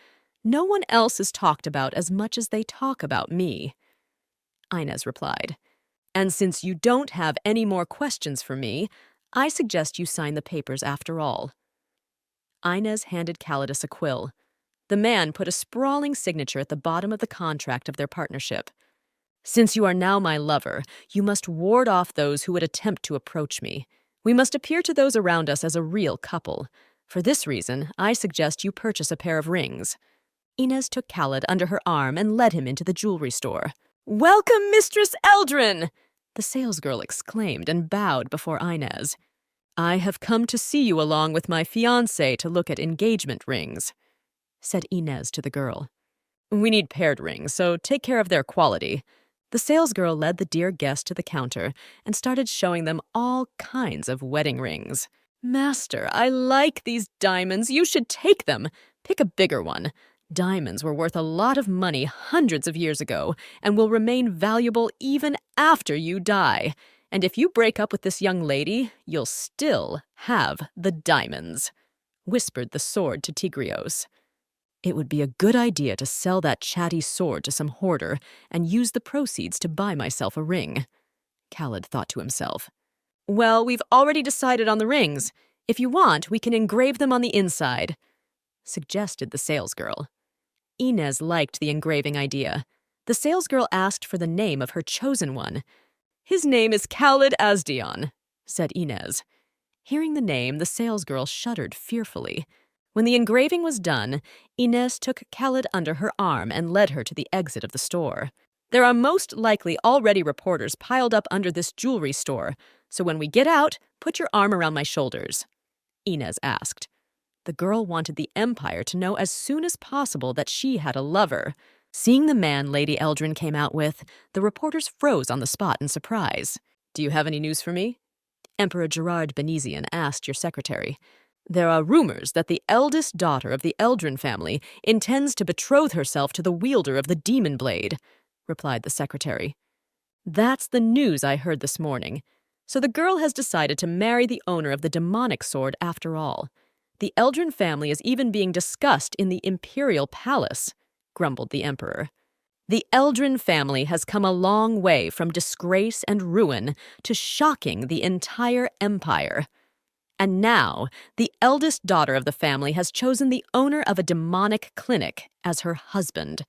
No one else is talked about as much as they talk about me. Inez replied, and since you don't have any more questions for me, I suggest you sign the papers after all. Inez handed Calidus a quill. The man put a sprawling signature at the bottom of the contract of their partnership. Since you are now my lover, you must ward off those who would attempt to approach me. We must appear to those around us as a real couple. For this reason, I suggest you purchase a pair of rings. Inez took Khalid under her arm and led him into the jewelry store. Welcome, Mistress Eldrin! The salesgirl exclaimed and bowed before Inez. I have come to see you along with my fiancé to look at engagement rings, said Inez to the girl. We need paired rings, so take care of their quality. The salesgirl led the dear guest to the counter and started showing them all kinds of wedding rings. Master, I like these diamonds. You should take them. Pick a bigger one. Diamonds were worth a lot of money hundreds of years ago and will remain valuable even after you die. And if you break up with this young lady, you'll still have the diamonds, whispered the sword to Tigrios. It would be a good idea to sell that chatty sword to some hoarder and use the proceeds to buy myself a ring, Khalid thought to himself. Well, we've already decided on the rings. If you want, we can engrave them on the inside, suggested the salesgirl. Inez liked the engraving idea. The salesgirl asked for the name of her chosen one. His name is Khalid Asdion, said Inez. Hearing the name, the salesgirl shuddered fearfully. When the engraving was done, Inez took Khalid under her arm and led her to the exit of the store. There are most likely already reporters piled up under this jewelry store, so when we get out, put your arm around my shoulders, Inez asked. The girl wanted the Empire to know as soon as possible that she had a lover. Seeing the man Lady Eldrin came out with, the reporters froze on the spot in surprise. Do you have any news for me? Emperor Gerard Benizian asked your secretary. There are rumors that the eldest daughter of the Eldrin family intends to betroth herself to the wielder of the demon blade, replied the secretary. That's the news I heard this morning. So the girl has decided to marry the owner of the demonic sword after all. The Eldrin family is even being discussed in the imperial palace, grumbled the emperor. The Eldrin family has come a long way from disgrace and ruin to shocking the entire empire. And now, the eldest daughter of the family has chosen the owner of a demonic clinic as her husband.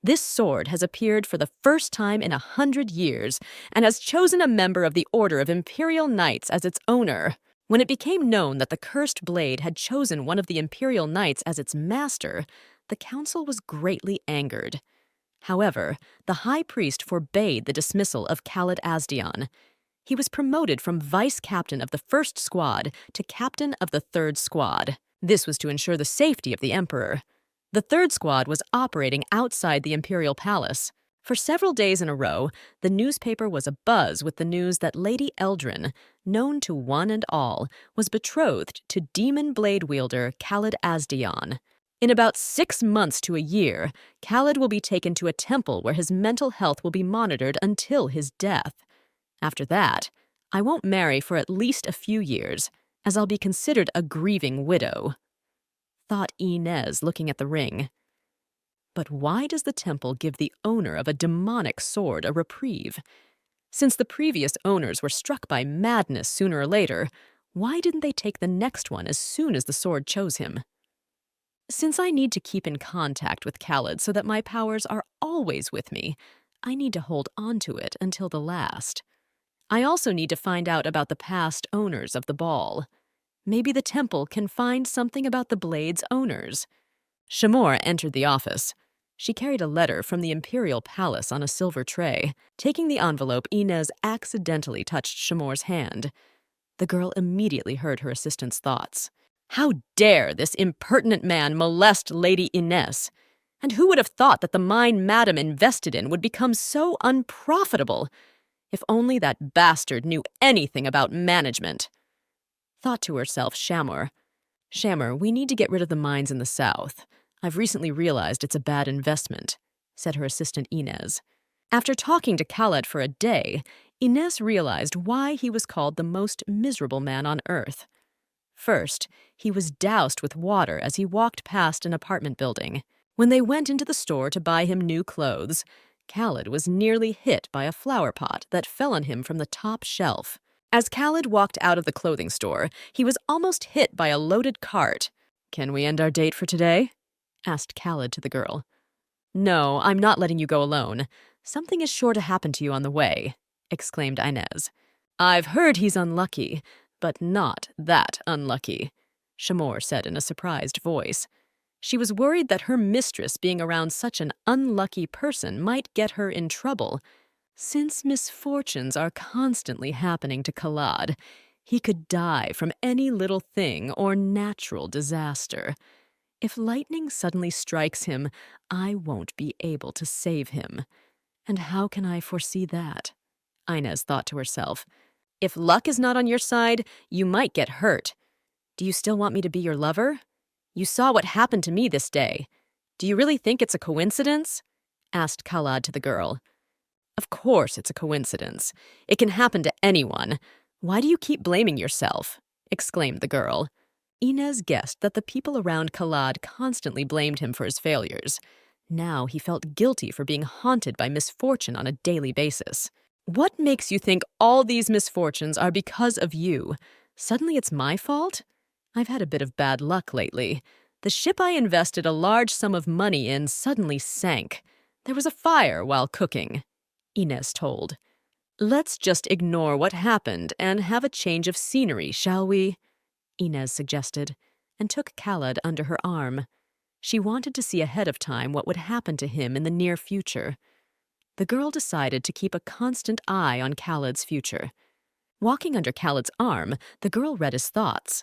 This sword has appeared for the first time in 100 years and has chosen a member of the Order of Imperial Knights as its owner. When it became known that the cursed blade had chosen one of the Imperial Knights as its master, the council was greatly angered. However, the high priest forbade the dismissal of Khalid Asdian. He was promoted from vice captain of the first squad to captain of the third squad. This was to ensure the safety of the emperor. The third squad was operating outside the imperial palace. For several days in a row, the newspaper was abuzz with the news that Lady Eldrin, known to one and all, was betrothed to demon blade wielder Khalid Asdian. In about 6 months to a year, Khalid will be taken to a temple where his mental health will be monitored until his death. After that, I won't marry for at least a few years, as I'll be considered a grieving widow, thought Inez, looking at the ring. But why does the temple give the owner of a demonic sword a reprieve? Since the previous owners were struck by madness sooner or later, why didn't they take the next one as soon as the sword chose him? Since I need to keep in contact with Khalid so that my powers are always with me, I need to hold on to it until the last. I also need to find out about the past owners of the ball. Maybe the temple can find something about the blade's owners. Shamor entered the office. She carried a letter from the imperial palace on a silver tray. Taking the envelope, Inez accidentally touched Shamor's hand. The girl immediately heard her assistant's thoughts. How dare this impertinent man molest Lady Inez? And who would have thought that the mine Madame invested in would become so unprofitable? If only that bastard knew anything about management. Thought to herself Shamor, we need to get rid of the mines in the south. I've recently realized it's a bad investment, said her assistant Inez. After talking to Khalid for a day, Inez realized why he was called the most miserable man on earth. First, he was doused with water as he walked past an apartment building. When they went into the store to buy him new clothes, Khalid was nearly hit by a flower pot that fell on him from the top shelf. As Khalid walked out of the clothing store, he was almost hit by a loaded cart. "Can we end our date for today?" asked Khalid to the girl. "No, I'm not letting you go alone. Something is sure to happen to you on the way," exclaimed Inez. "I've heard he's unlucky, but not that unlucky," Shamor said in a surprised voice. She was worried that her mistress being around such an unlucky person might get her in trouble. Since misfortunes are constantly happening to Khalid, he could die from any little thing or natural disaster. If lightning suddenly strikes him, I won't be able to save him. And how can I foresee that? Inez thought to herself. If luck is not on your side, you might get hurt. Do you still want me to be your lover? You saw what happened to me this day. Do you really think it's a coincidence? Asked Khalid to the girl. Of course it's a coincidence. It can happen to anyone. Why do you keep blaming yourself? Exclaimed the girl. Inez guessed that the people around Khalid constantly blamed him for his failures. Now he felt guilty for being haunted by misfortune on a daily basis. What makes you think all these misfortunes are because of you? Suddenly it's my fault? I've had a bit of bad luck lately. The ship I invested a large sum of money in suddenly sank. There was a fire while cooking, Inez told. Let's just ignore what happened and have a change of scenery, shall we? Inez suggested, and took Khalid under her arm. She wanted to see ahead of time what would happen to him in the near future. The girl decided to keep a constant eye on Khalid's future. Walking under Khalid's arm, the girl read his thoughts.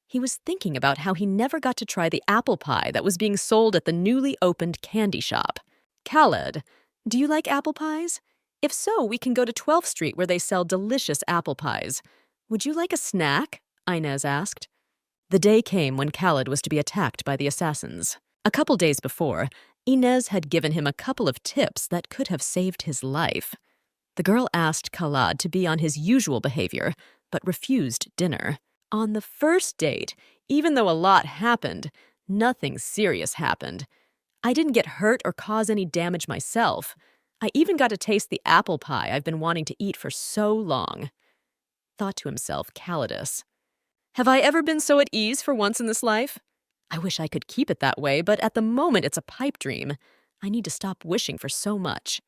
He was thinking about how he never got to try the apple pie that was being sold at the newly opened candy shop. Khalid, do you like apple pies? If so, we can go to 12th Street where they sell delicious apple pies. Would you like a snack? Inez asked. The day came when Khaled was to be attacked by the assassins. A couple days before, Inez had given him a couple of tips that could have saved his life. The girl asked Khaled to be on his usual behavior, but refused dinner. On the first date, even though a lot happened, nothing serious happened. I didn't get hurt or cause any damage myself. I even got to taste the apple pie I've been wanting to eat for so long. Thought to himself, Calidus. Have I ever been so at ease for once in this life? I wish I could keep it that way, but at the moment it's a pipe dream. I need to stop wishing for so much.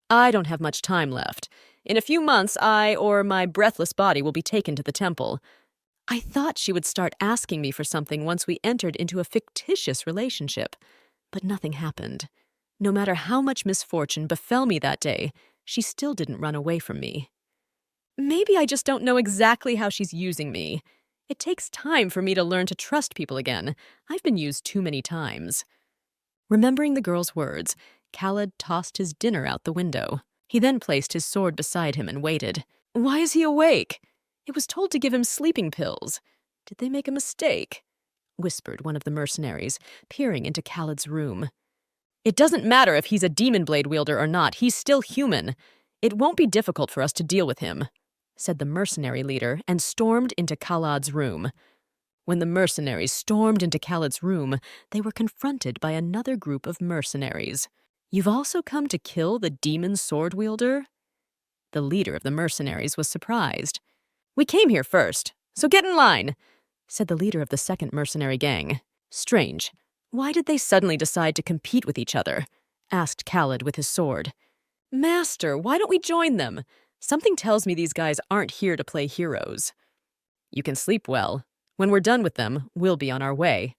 I don't have much time left. In a few months, I or my breathless body will be taken to the temple. I thought she would start asking me for something once we entered into a fictitious relationship, but nothing happened. No matter how much misfortune befell me that day, she still didn't run away from me. Maybe I just don't know exactly how she's using me. It takes time for me to learn to trust people again. I've been used too many times. Remembering the girl's words, Khaled tossed his dinner out the window. He then placed his sword beside him and waited. Why is he awake? It was told to give him sleeping pills. Did they make a mistake? Whispered one of the mercenaries, peering into Khaled's room. It doesn't matter if he's a demon blade wielder or not, he's still human. It won't be difficult for us to deal with him, said the mercenary leader and stormed into Khaled's room. When the mercenaries stormed into Khaled's room, they were confronted by another group of mercenaries. You've also come to kill the demon sword wielder? The leader of the mercenaries was surprised. We came here first, so get in line, said the leader of the second mercenary gang. Strange. Why did they suddenly decide to compete with each other? Asked Khaled with his sword. Master, why don't we join them? Something tells me these guys aren't here to play heroes. You can sleep well. When we're done with them, we'll be on our way,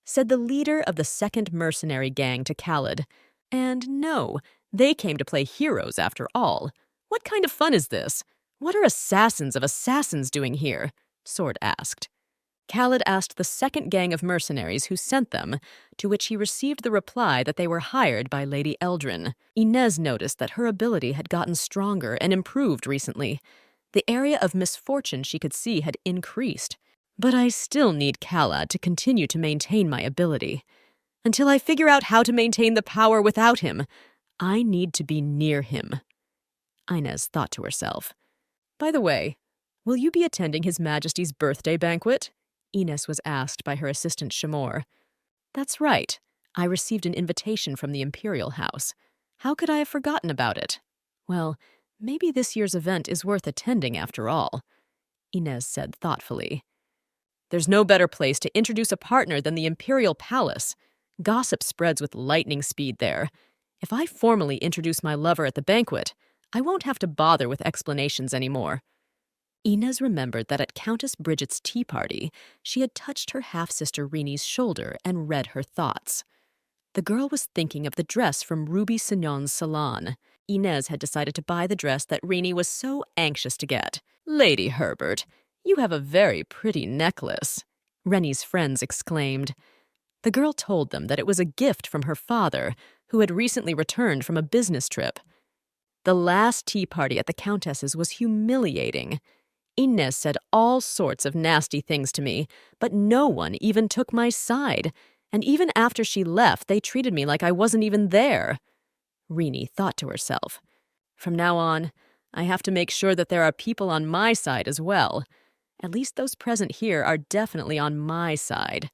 said the leader of the second mercenary gang to Khaled. And no, they came to play heroes after all. What kind of fun is this? What are assassins of assassins doing here? Sword asked. Khaled asked the second gang of mercenaries who sent them, to which he received the reply that they were hired by Lady Eldrin. Inez noticed that her ability had gotten stronger and improved recently. The area of misfortune she could see had increased. But I still need Khaled to continue to maintain my ability. Until I figure out how to maintain the power without him, I need to be near him. Inez thought to herself. By the way, will you be attending His Majesty's birthday banquet? Inez was asked by her assistant Shamor. That's right. I received an invitation from the Imperial House. How could I have forgotten about it? Well, maybe this year's event is worth attending after all, Inez said thoughtfully. There's no better place to introduce a partner than the Imperial Palace. Gossip spreads with lightning speed there. If I formally introduce my lover at the banquet, I won't have to bother with explanations anymore. Inez remembered that at Countess Bridget's tea party, she had touched her half-sister Rini's shoulder and read her thoughts. The girl was thinking of the dress from Ruby Signon's salon. Inez had decided to buy the dress that Rini was so anxious to get. Lady Herbert, you have a very pretty necklace, Reni's friends exclaimed. The girl told them that it was a gift from her father, who had recently returned from a business trip. The last tea party at the Countess's was humiliating. Inez said all sorts of nasty things to me, but no one even took my side, and even after she left, they treated me like I wasn't even there. Rini thought to herself. From now on, I have to make sure that there are people on my side as well. At least those present here are definitely on my side.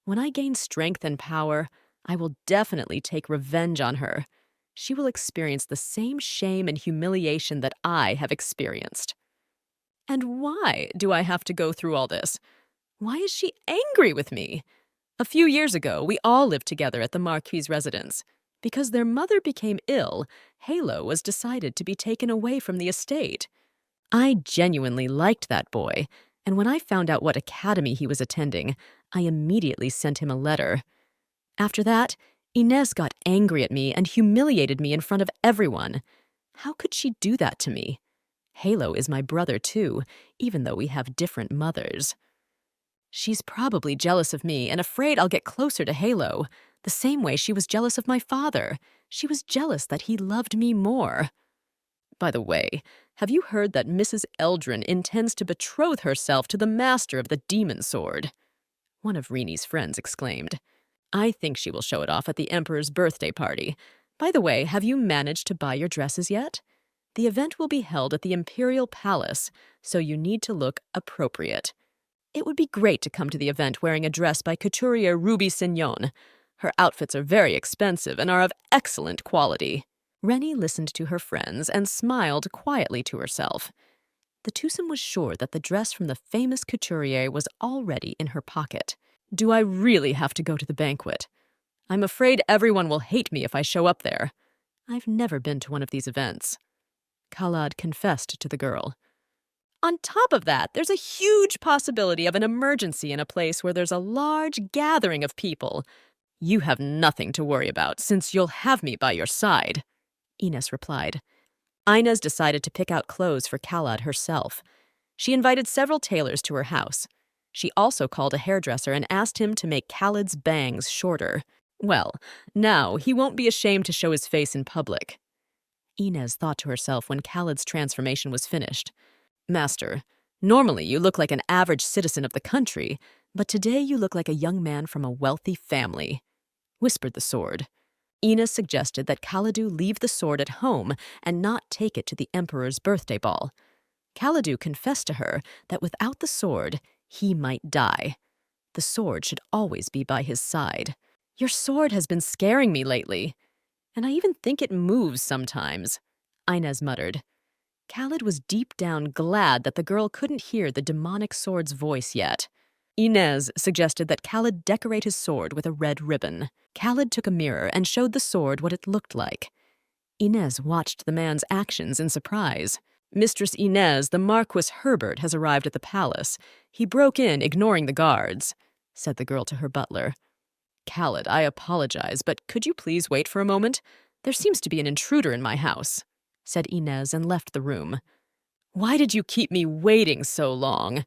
When I gain strength and power, I will definitely take revenge on her. She will experience the same shame and humiliation that I have experienced. And why do I have to go through all this? Why is she angry with me? A few years ago, we all lived together at the Marquis's residence. Because their mother became ill, Halo was decided to be taken away from the estate. I genuinely liked that boy, and when I found out what academy he was attending, I immediately sent him a letter. After that, Inez got angry at me and humiliated me in front of everyone. How could she do that to me? Halo is my brother too, even though we have different mothers. She's probably jealous of me and afraid I'll get closer to Halo, the same way she was jealous of my father. She was jealous that he loved me more. By the way, have you heard that Mrs. Eldrin intends to betroth herself to the master of the demon sword? One of Rini's friends exclaimed. I think she will show it off at the Emperor's birthday party. By the way, have you managed to buy your dresses yet? The event will be held at the Imperial Palace, so you need to look appropriate. It would be great to come to the event wearing a dress by couturier Ruby Signon. Her outfits are very expensive and are of excellent quality. Rennie listened to her friends and smiled quietly to herself. The twosome was sure that the dress from the famous couturier was already in her pocket. Do I really have to go to the banquet? I'm afraid everyone will hate me if I show up there. I've never been to one of these events. Khalad confessed to the girl. On top of that, there's a huge possibility of an emergency in a place where there's a large gathering of people. You have nothing to worry about, since you'll have me by your side, Ines replied. Inez decided to pick out clothes for Khalad herself. She invited several tailors to her house. She also called a hairdresser and asked him to make Khalad's bangs shorter. Well, now he won't be ashamed to show his face in public. Inez thought to herself when Khalad's transformation was finished. Master, normally you look like an average citizen of the country, but today you look like a young man from a wealthy family, whispered the sword. Inez suggested that Khaladu leave the sword at home and not take it to the Emperor's birthday ball. Khaladu confessed to her that without the sword, he might die. The sword should always be by his side. Your sword has been scaring me lately, and I even think it moves sometimes, Inez muttered. Khalad was deep down glad that the girl couldn't hear the demonic sword's voice yet. Inez suggested that Khalad decorate his sword with a red ribbon. Khalad took a mirror and showed the sword what it looked like. Inez watched the man's actions in surprise. Mistress Inez, the Marquis Herbert, has arrived at the palace. He broke in, ignoring the guards, said the girl to her butler. Khalad, I apologize, but could you please wait for a moment? There seems to be an intruder in my house, said Inez and left the room. Why did you keep me waiting so long?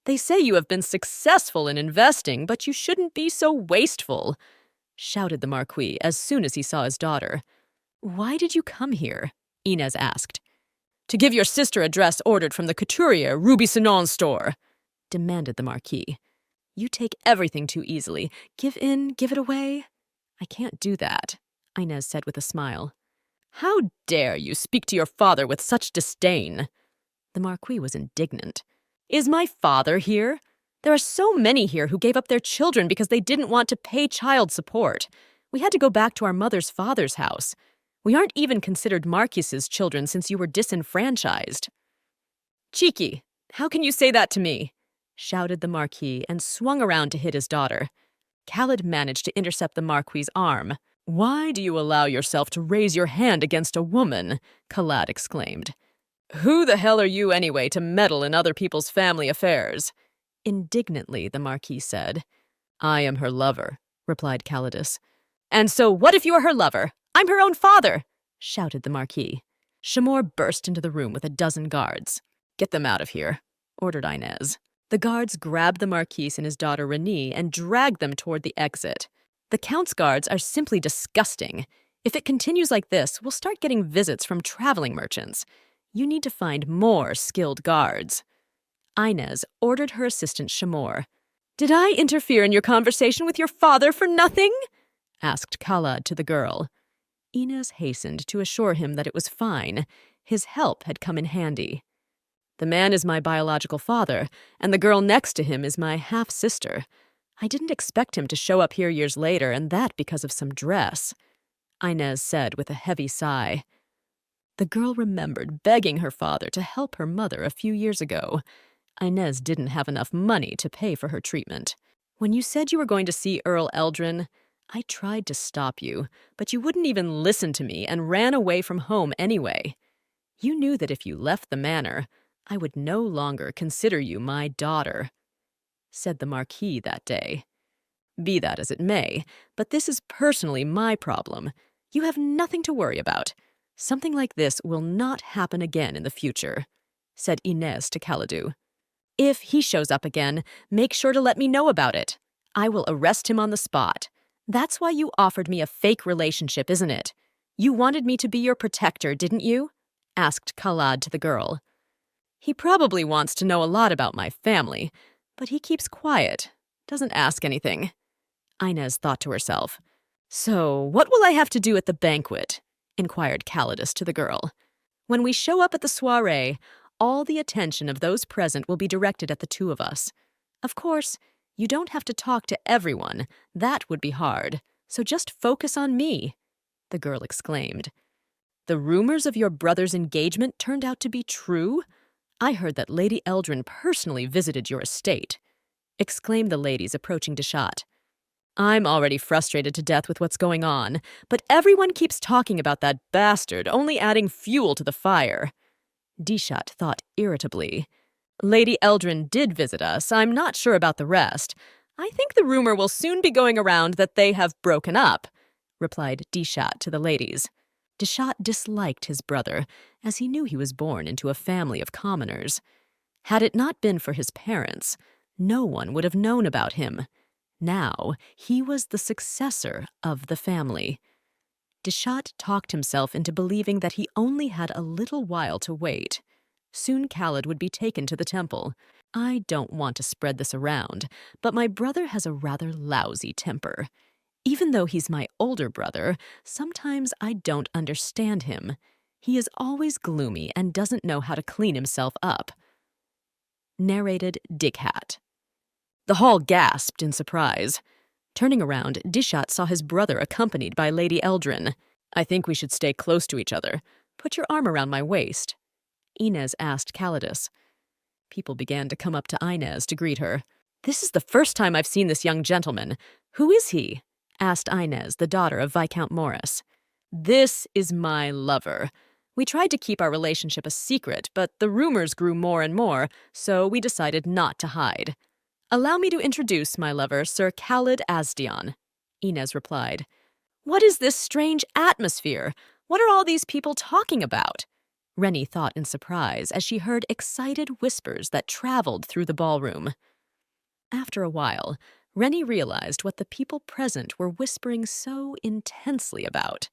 They say you have been successful in investing, but you shouldn't be so wasteful, shouted the Marquis as soon as he saw his daughter. Why did you come here? Inez asked. To give your sister a dress ordered from the couturier Ruby Sinon's store, demanded the Marquis. You take everything too easily. Give in, give it away. I can't do that, Inez said with a smile. How dare you speak to your father with such disdain? The Marquis was indignant. Is my father here? There are so many here who gave up their children because they didn't want to pay child support. We had to go back to our mother's father's house. We aren't even considered Marquis's children since you were disenfranchised. Cheeky, how can you say that to me? Shouted the Marquis and swung around to hit his daughter. Khalad managed to intercept the Marquis's arm. Why do you allow yourself to raise your hand against a woman? Khalad exclaimed. Who the hell are you anyway to meddle in other people's family affairs? Indignantly, the Marquis said. I am her lover, replied Khalidus. And so what if you are her lover? I'm her own father, shouted the Marquis. Shamor burst into the room with a dozen guards. Get them out of here, ordered Inez. The guards grabbed the Marquis and his daughter Renée and dragged them toward the exit. The Count's guards are simply disgusting. If it continues like this, we'll start getting visits from traveling merchants. You need to find more skilled guards. Inez ordered her assistant Shamor. Did I interfere in your conversation with your father for nothing? Asked Khalad to the girl. Inez hastened to assure him that it was fine. His help had come in handy. The man is my biological father, and the girl next to him is my half-sister. I didn't expect him to show up here years later, and that because of some dress, Inez said with a heavy sigh. The girl remembered begging her father to help her mother a few years ago. Inez didn't have enough money to pay for her treatment. When you said you were going to see Earl Eldrin, I tried to stop you, but you wouldn't even listen to me and ran away from home anyway. You knew that if you left the manor, I would no longer consider you my daughter, said the Marquis that day. Be that as it may, but this is personally my problem. You have nothing to worry about. Something like this will not happen again in the future, said Inez to Khaladu. If he shows up again, make sure to let me know about it. I will arrest him on the spot. That's why you offered me a fake relationship, isn't it? You wanted me to be your protector, didn't you? asked Khalad to the girl. He probably wants to know a lot about my family, but he keeps quiet, doesn't ask anything. Inez thought to herself. So, what will I have to do at the banquet? Inquired Calidus to the girl. When we show up at the soiree, all the attention of those present will be directed at the two of us. Of course, you don't have to talk to everyone. That would be hard. So just focus on me, the girl exclaimed. The rumors of your brother's engagement turned out to be true? I heard that Lady Eldrin personally visited your estate, exclaimed the ladies approaching Deshat. I'm already frustrated to death with what's going on, but everyone keeps talking about that bastard, only adding fuel to the fire. Deshat thought irritably. Lady Eldrin did visit us. I'm not sure about the rest. I think the rumor will soon be going around that they have broken up, replied Deshat to the ladies. Deshat disliked his brother, as he knew he was born into a family of commoners. Had it not been for his parents, no one would have known about him. Now, he was the successor of the family. Deshat talked himself into believing that he only had a little while to wait. Soon Khalid would be taken to the temple. I don't want to spread this around, but my brother has a rather lousy temper. Even though he's my older brother, sometimes I don't understand him. He is always gloomy and doesn't know how to clean himself up. Narrated Dighat. The hall gasped in surprise. Turning around, Deshat saw his brother accompanied by Lady Eldrin. I think we should stay close to each other. Put your arm around my waist, Inez asked Calidus. People began to come up to Inez to greet her. This is the first time I've seen this young gentleman. Who is he? Asked Inez, the daughter of Viscount Morris. This is my lover. We tried to keep our relationship a secret, but the rumors grew more and more, so we decided not to hide. Allow me to introduce my lover, Sir Khalid Asdion, Inez replied. What is this strange atmosphere? What are all these people talking about? Rennie thought in surprise as she heard excited whispers that traveled through the ballroom. After a while, Rennie realized what the people present were whispering so intensely about.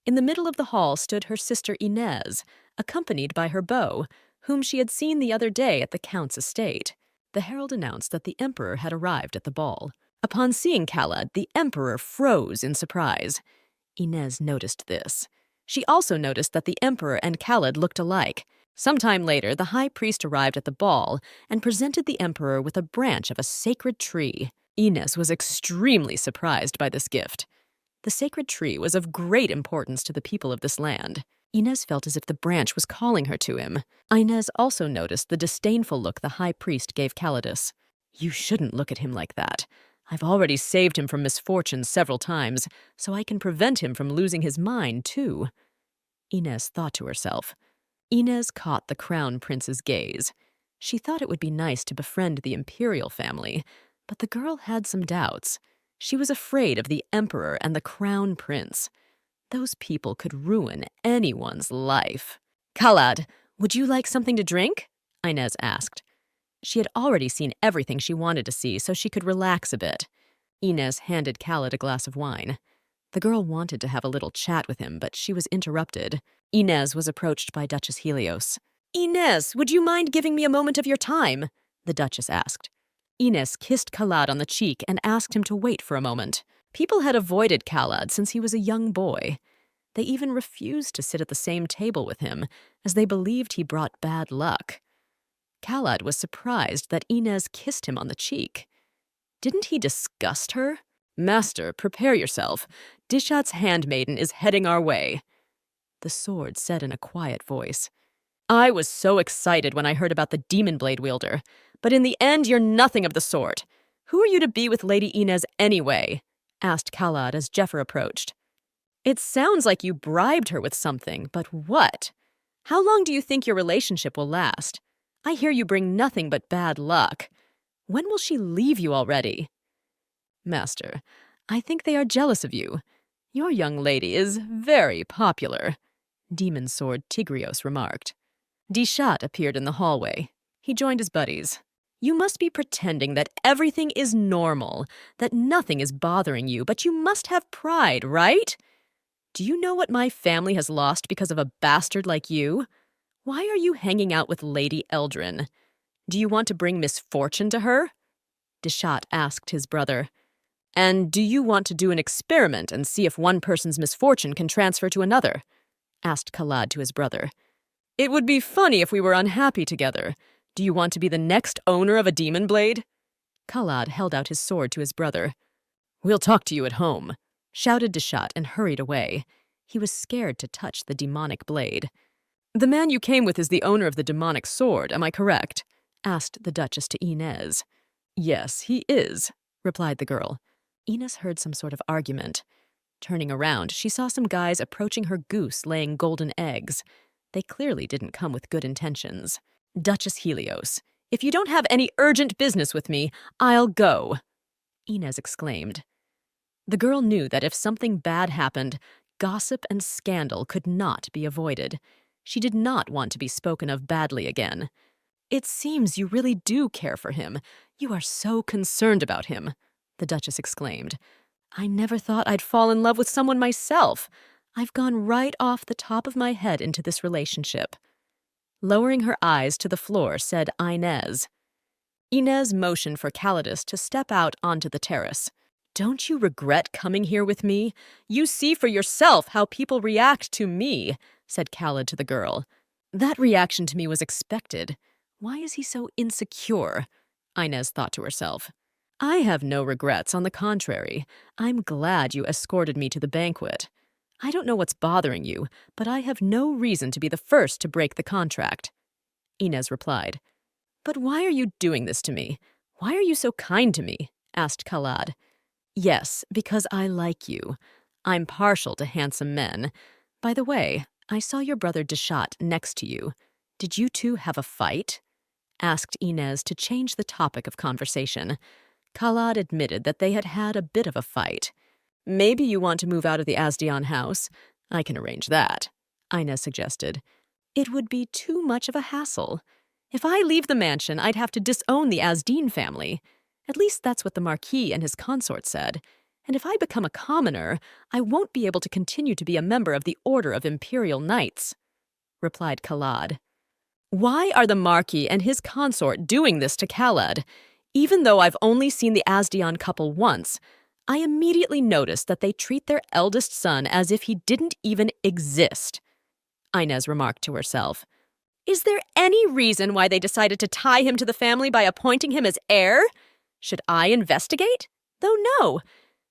In the middle of the hall stood her sister Inez, accompanied by her beau, whom she had seen the other day at the Count's estate. The herald announced that the Emperor had arrived at the ball. Upon seeing Khalid, the Emperor froze in surprise. Inez noticed this. She also noticed that the Emperor and Khalid looked alike. Sometime later, the High Priest arrived at the ball and presented the Emperor with a branch of a sacred tree. Inez was extremely surprised by this gift. The sacred tree was of great importance to the people of this land. Inez felt as if the branch was calling her to him. Inez also noticed the disdainful look the High Priest gave Calidus. You shouldn't look at him like that. I've already saved him from misfortune several times, so I can prevent him from losing his mind, too. Inez thought to herself. Inez caught the Crown Prince's gaze. She thought it would be nice to befriend the imperial family, but the girl had some doubts. She was afraid of the Emperor and the Crown Prince. Those people could ruin anyone's life. Khalid, would you like something to drink? Inez asked. She had already seen everything she wanted to see, so she could relax a bit. Inez handed Khalid a glass of wine. The girl wanted to have a little chat with him, but she was interrupted. Inez was approached by Duchess Helios. Inez, would you mind giving me a moment of your time? The Duchess asked. Inez kissed Khalid on the cheek and asked him to wait for a moment. People had avoided Khalid since he was a young boy. They even refused to sit at the same table with him, as they believed he brought bad luck. Khalid was surprised that Inez kissed him on the cheek. Didn't he disgust her? Master, prepare yourself. Deshat's handmaiden is heading our way, the sword said in a quiet voice. I was so excited when I heard about the demon blade wielder, but in the end you're nothing of the sort. Who are you to be with Lady Inez anyway? Asked Khalid as Jeffer approached. It sounds like you bribed her with something, but what? How long do you think your relationship will last? I hear you bring nothing but bad luck. When will she leave you already? Master, I think they are jealous of you. Your young lady is very popular, Demon Sword Tigrios remarked. Deshat appeared in the hallway. He joined his buddies. You must be pretending that everything is normal, that nothing is bothering you, but you must have pride, right? Do you know what my family has lost because of a bastard like you? Why are you hanging out with Lady Eldrin? Do you want to bring misfortune to her? Deshat asked his brother. And do you want to do an experiment and see if one person's misfortune can transfer to another? Asked Khalad to his brother. It would be funny if we were unhappy together. Do you want to be the next owner of a demon blade? Khalad held out his sword to his brother. We'll talk to you at home, shouted Deshat and hurried away. He was scared to touch the demonic blade. The man you came with is the owner of the demonic sword, am I correct? Asked the Duchess to Inez. Yes, he is, replied the girl. Inez heard some sort of argument. Turning around, she saw some guys approaching her goose laying golden eggs. They clearly didn't come with good intentions. Duchess Helios, if you don't have any urgent business with me, I'll go, Inez exclaimed. The girl knew that if something bad happened, gossip and scandal could not be avoided. She did not want to be spoken of badly again. It seems you really do care for him. You are so concerned about him, the Duchess exclaimed. I never thought I'd fall in love with someone myself. I've gone right off the top of my head into this relationship. Lowering her eyes to the floor, said Inez. Inez motioned for Calidus to step out onto the terrace. Don't you regret coming here with me? You see for yourself how people react to me, said Khalid to the girl. That reaction to me was expected. Why is he so insecure? Inez thought to herself. I have no regrets, on the contrary. I'm glad you escorted me to the banquet. I don't know what's bothering you, but I have no reason to be the first to break the contract. Inez replied. But why are you doing this to me? Why are you so kind to me? Asked Khalad. Yes, because I like you. I'm partial to handsome men. By the way, I saw your brother Deshat next to you. Did you two have a fight? Asked Inez to change the topic of conversation. Khalad admitted that they had had a bit of a fight. Maybe you want to move out of the Asdian house. I can arrange that, Inez suggested. It would be too much of a hassle. If I leave the mansion, I'd have to disown the Asdin family. At least that's what the Marquis and his consort said. And if I become a commoner, I won't be able to continue to be a member of the Order of Imperial Knights, replied Khalad. Why are the Marquis and his consort doing this to Khalad? Even though I've only seen the Asdian couple once, I immediately noticed that they treat their eldest son as if he didn't even exist, Inez remarked to herself. Is there any reason why they decided to tie him to the family by appointing him as heir? Should I investigate? Though no,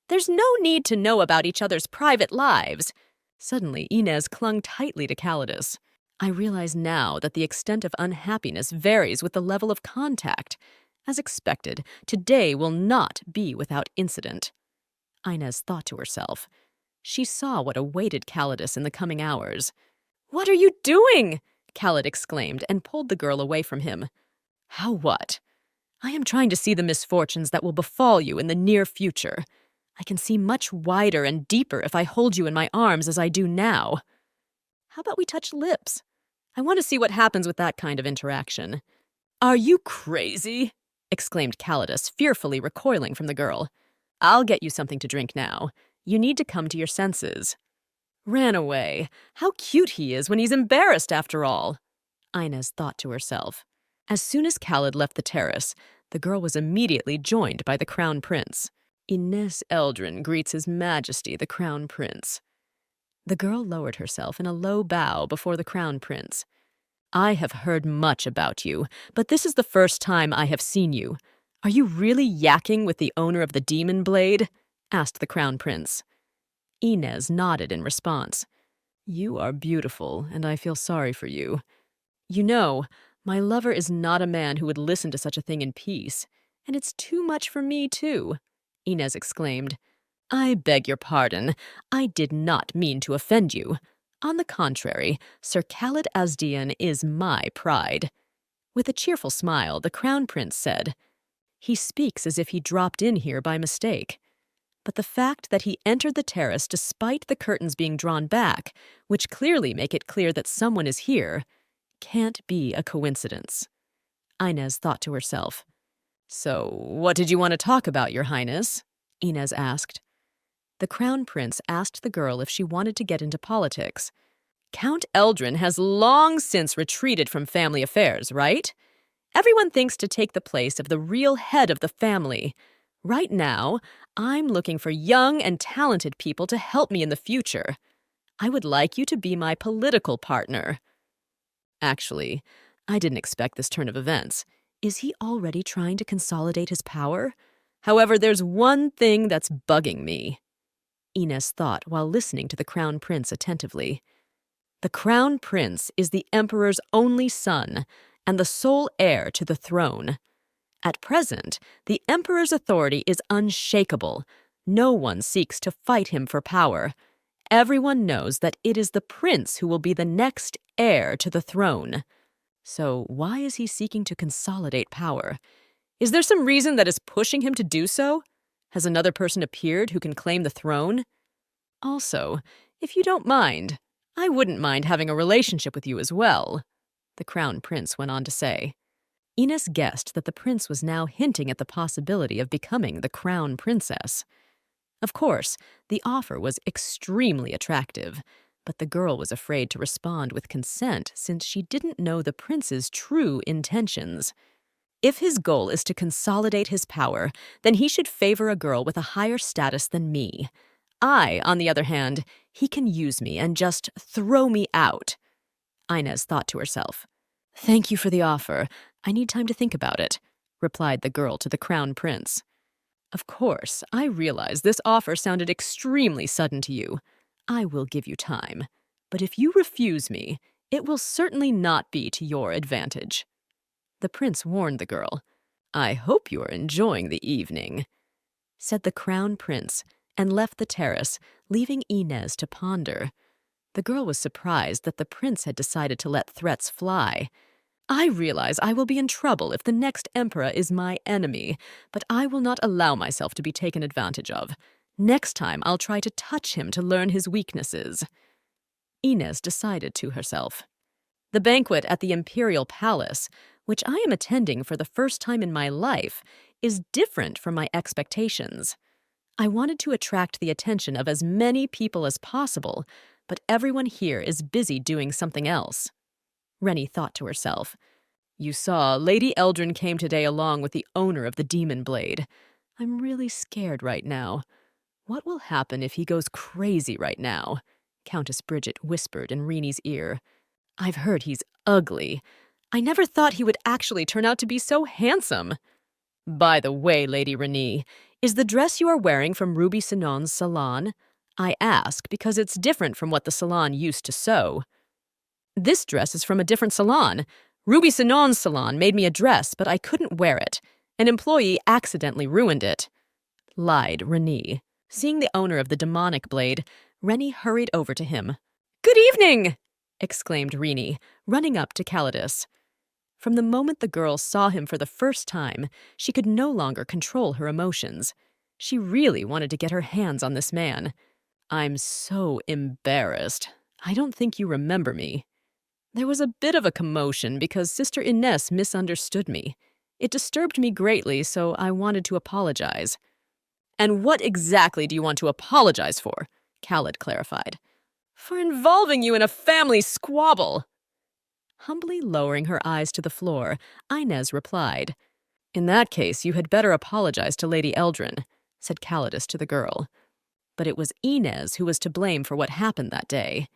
there's no need to know about each other's private lives. Suddenly, Inez clung tightly to Calidus. I realize now that the extent of unhappiness varies with the level of contact. As expected, today will not be without incident, Inez thought to herself. She saw what awaited Calidus in the coming hours. What are you doing? Khalid exclaimed and pulled the girl away from him. How what? I am trying to see the misfortunes that will befall you in the near future. I can see much wider and deeper if I hold you in my arms as I do now. How about we touch lips? I want to see what happens with that kind of interaction. Are you crazy? Exclaimed Calidus, fearfully recoiling from the girl. I'll get you something to drink now. You need to come to your senses. Ran away. How cute he is when he's embarrassed after all, Inez thought to herself. As soon as Khalid left the terrace, the girl was immediately joined by the Crown Prince. Inez Eldrin greets His Majesty the Crown Prince. The girl lowered herself in a low bow before the Crown Prince. I have heard much about you, but this is the first time I have seen you. Are you really yakking with the owner of the demon blade? Asked the Crown Prince. Inez nodded in response. You are beautiful, and I feel sorry for you. You know, my lover is not a man who would listen to such a thing in peace, and it's too much for me, too, Inez exclaimed. I beg your pardon. I did not mean to offend you. On the contrary, Sir Khalid Asdian is my pride. With a cheerful smile, the Crown Prince said, He speaks as if he dropped in here by mistake. But the fact that he entered the terrace despite the curtains being drawn back, which clearly make it clear that someone is here, can't be a coincidence. Inez thought to herself. So, what did you want to talk about, Your Highness? Inez asked. The crown prince asked the girl if she wanted to get into politics. Count Eldrin has long since retreated from family affairs, right? Everyone thinks to take the place of the real head of the family. Right now, I'm looking for young and talented people to help me in the future. I would like you to be my political partner. Actually, I didn't expect this turn of events. Is he already trying to consolidate his power? However, there's one thing that's bugging me. Ines thought while listening to the crown prince attentively. The crown prince is the emperor's only son and the sole heir to the throne. At present, the emperor's authority is unshakable. No one seeks to fight him for power. Everyone knows that it is the prince who will be the next heir to the throne. So why is he seeking to consolidate power? Is there some reason that is pushing him to do so? Has another person appeared who can claim the throne? Also, if you don't mind, I wouldn't mind having a relationship with you as well, the crown prince went on to say. Ines guessed that the prince was now hinting at the possibility of becoming the crown princess. Of course, the offer was extremely attractive, but the girl was afraid to respond with consent since she didn't know the prince's true intentions. If his goal is to consolidate his power, then he should favor a girl with a higher status than me. On the other hand, he can use me and just throw me out. Inez thought to herself. Thank you for the offer. I need time to think about it, replied the girl to the crown prince. Of course, I realize this offer sounded extremely sudden to you. I will give you time. But if you refuse me, it will certainly not be to your advantage. The prince warned the girl. I hope you are enjoying the evening, said the crown prince, and left the terrace, leaving Inez to ponder. The girl was surprised that the prince had decided to let threats fly. I realize I will be in trouble if the next emperor is my enemy, but I will not allow myself to be taken advantage of. Next time I'll try to touch him to learn his weaknesses. Inez decided to herself. The banquet at the imperial palace, which I am attending for the first time in my life, is different from my expectations. I wanted to attract the attention of as many people as possible, but everyone here is busy doing something else. Rennie thought to herself. You saw, Lady Eldrin came today along with the owner of the Demon Blade. I'm really scared right now. What will happen if he goes crazy right now? Countess Bridget whispered in Renie's ear. I've heard he's ugly. I never thought he would actually turn out to be so handsome. By the way, Lady Renie, is the dress you are wearing from Ruby Sinon's salon? I ask because it's different from what the salon used to sew. This dress is from a different salon. Ruby Sinon's salon made me a dress, but I couldn't wear it. An employee accidentally ruined it, lied Renie. Seeing the owner of the demonic blade, Rennie hurried over to him. Good evening! Exclaimed Renie, running up to Calidus. From the moment the girl saw him for the first time, she could no longer control her emotions. She really wanted to get her hands on this man. I'm so embarrassed. I don't think you remember me. There was a bit of a commotion because Sister Ines misunderstood me. It disturbed me greatly, so I wanted to apologize. And what exactly do you want to apologize for? Khalid clarified. For involving you in a family squabble. Humbly lowering her eyes to the floor, Inez replied. In that case, you had better apologize to Lady Eldrin, said Calidus to the girl. But it was Inez who was to blame for what happened that day.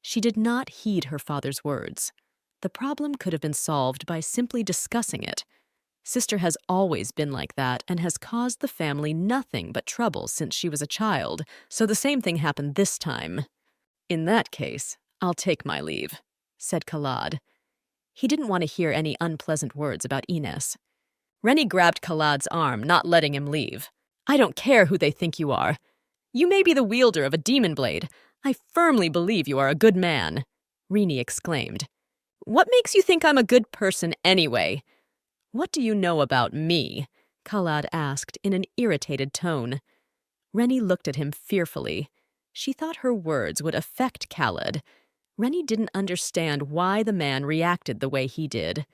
She did not heed her father's words. The problem could have been solved by simply discussing it. Sister has always been like that and has caused the family nothing but trouble since she was a child, so the same thing happened this time. In that case, I'll take my leave, said Khalad. He didn't want to hear any unpleasant words about Ines. Rennie grabbed Khalad's arm, not letting him leave. I don't care who they think you are. You may be the wielder of a demon blade. I firmly believe you are a good man, Rennie exclaimed. What makes you think I'm a good person anyway? What do you know about me? Khalad asked in an irritated tone. Rennie looked at him fearfully. She thought her words would affect Khalid. Rennie didn't understand why the man reacted the way he did.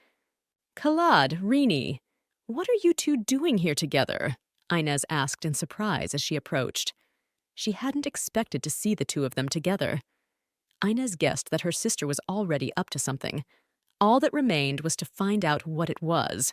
Khalad, Rennie, what are you two doing here together? Inez asked in surprise as she approached. She hadn't expected to see the two of them together. Inez guessed that her sister was already up to something. All that remained was to find out what it was.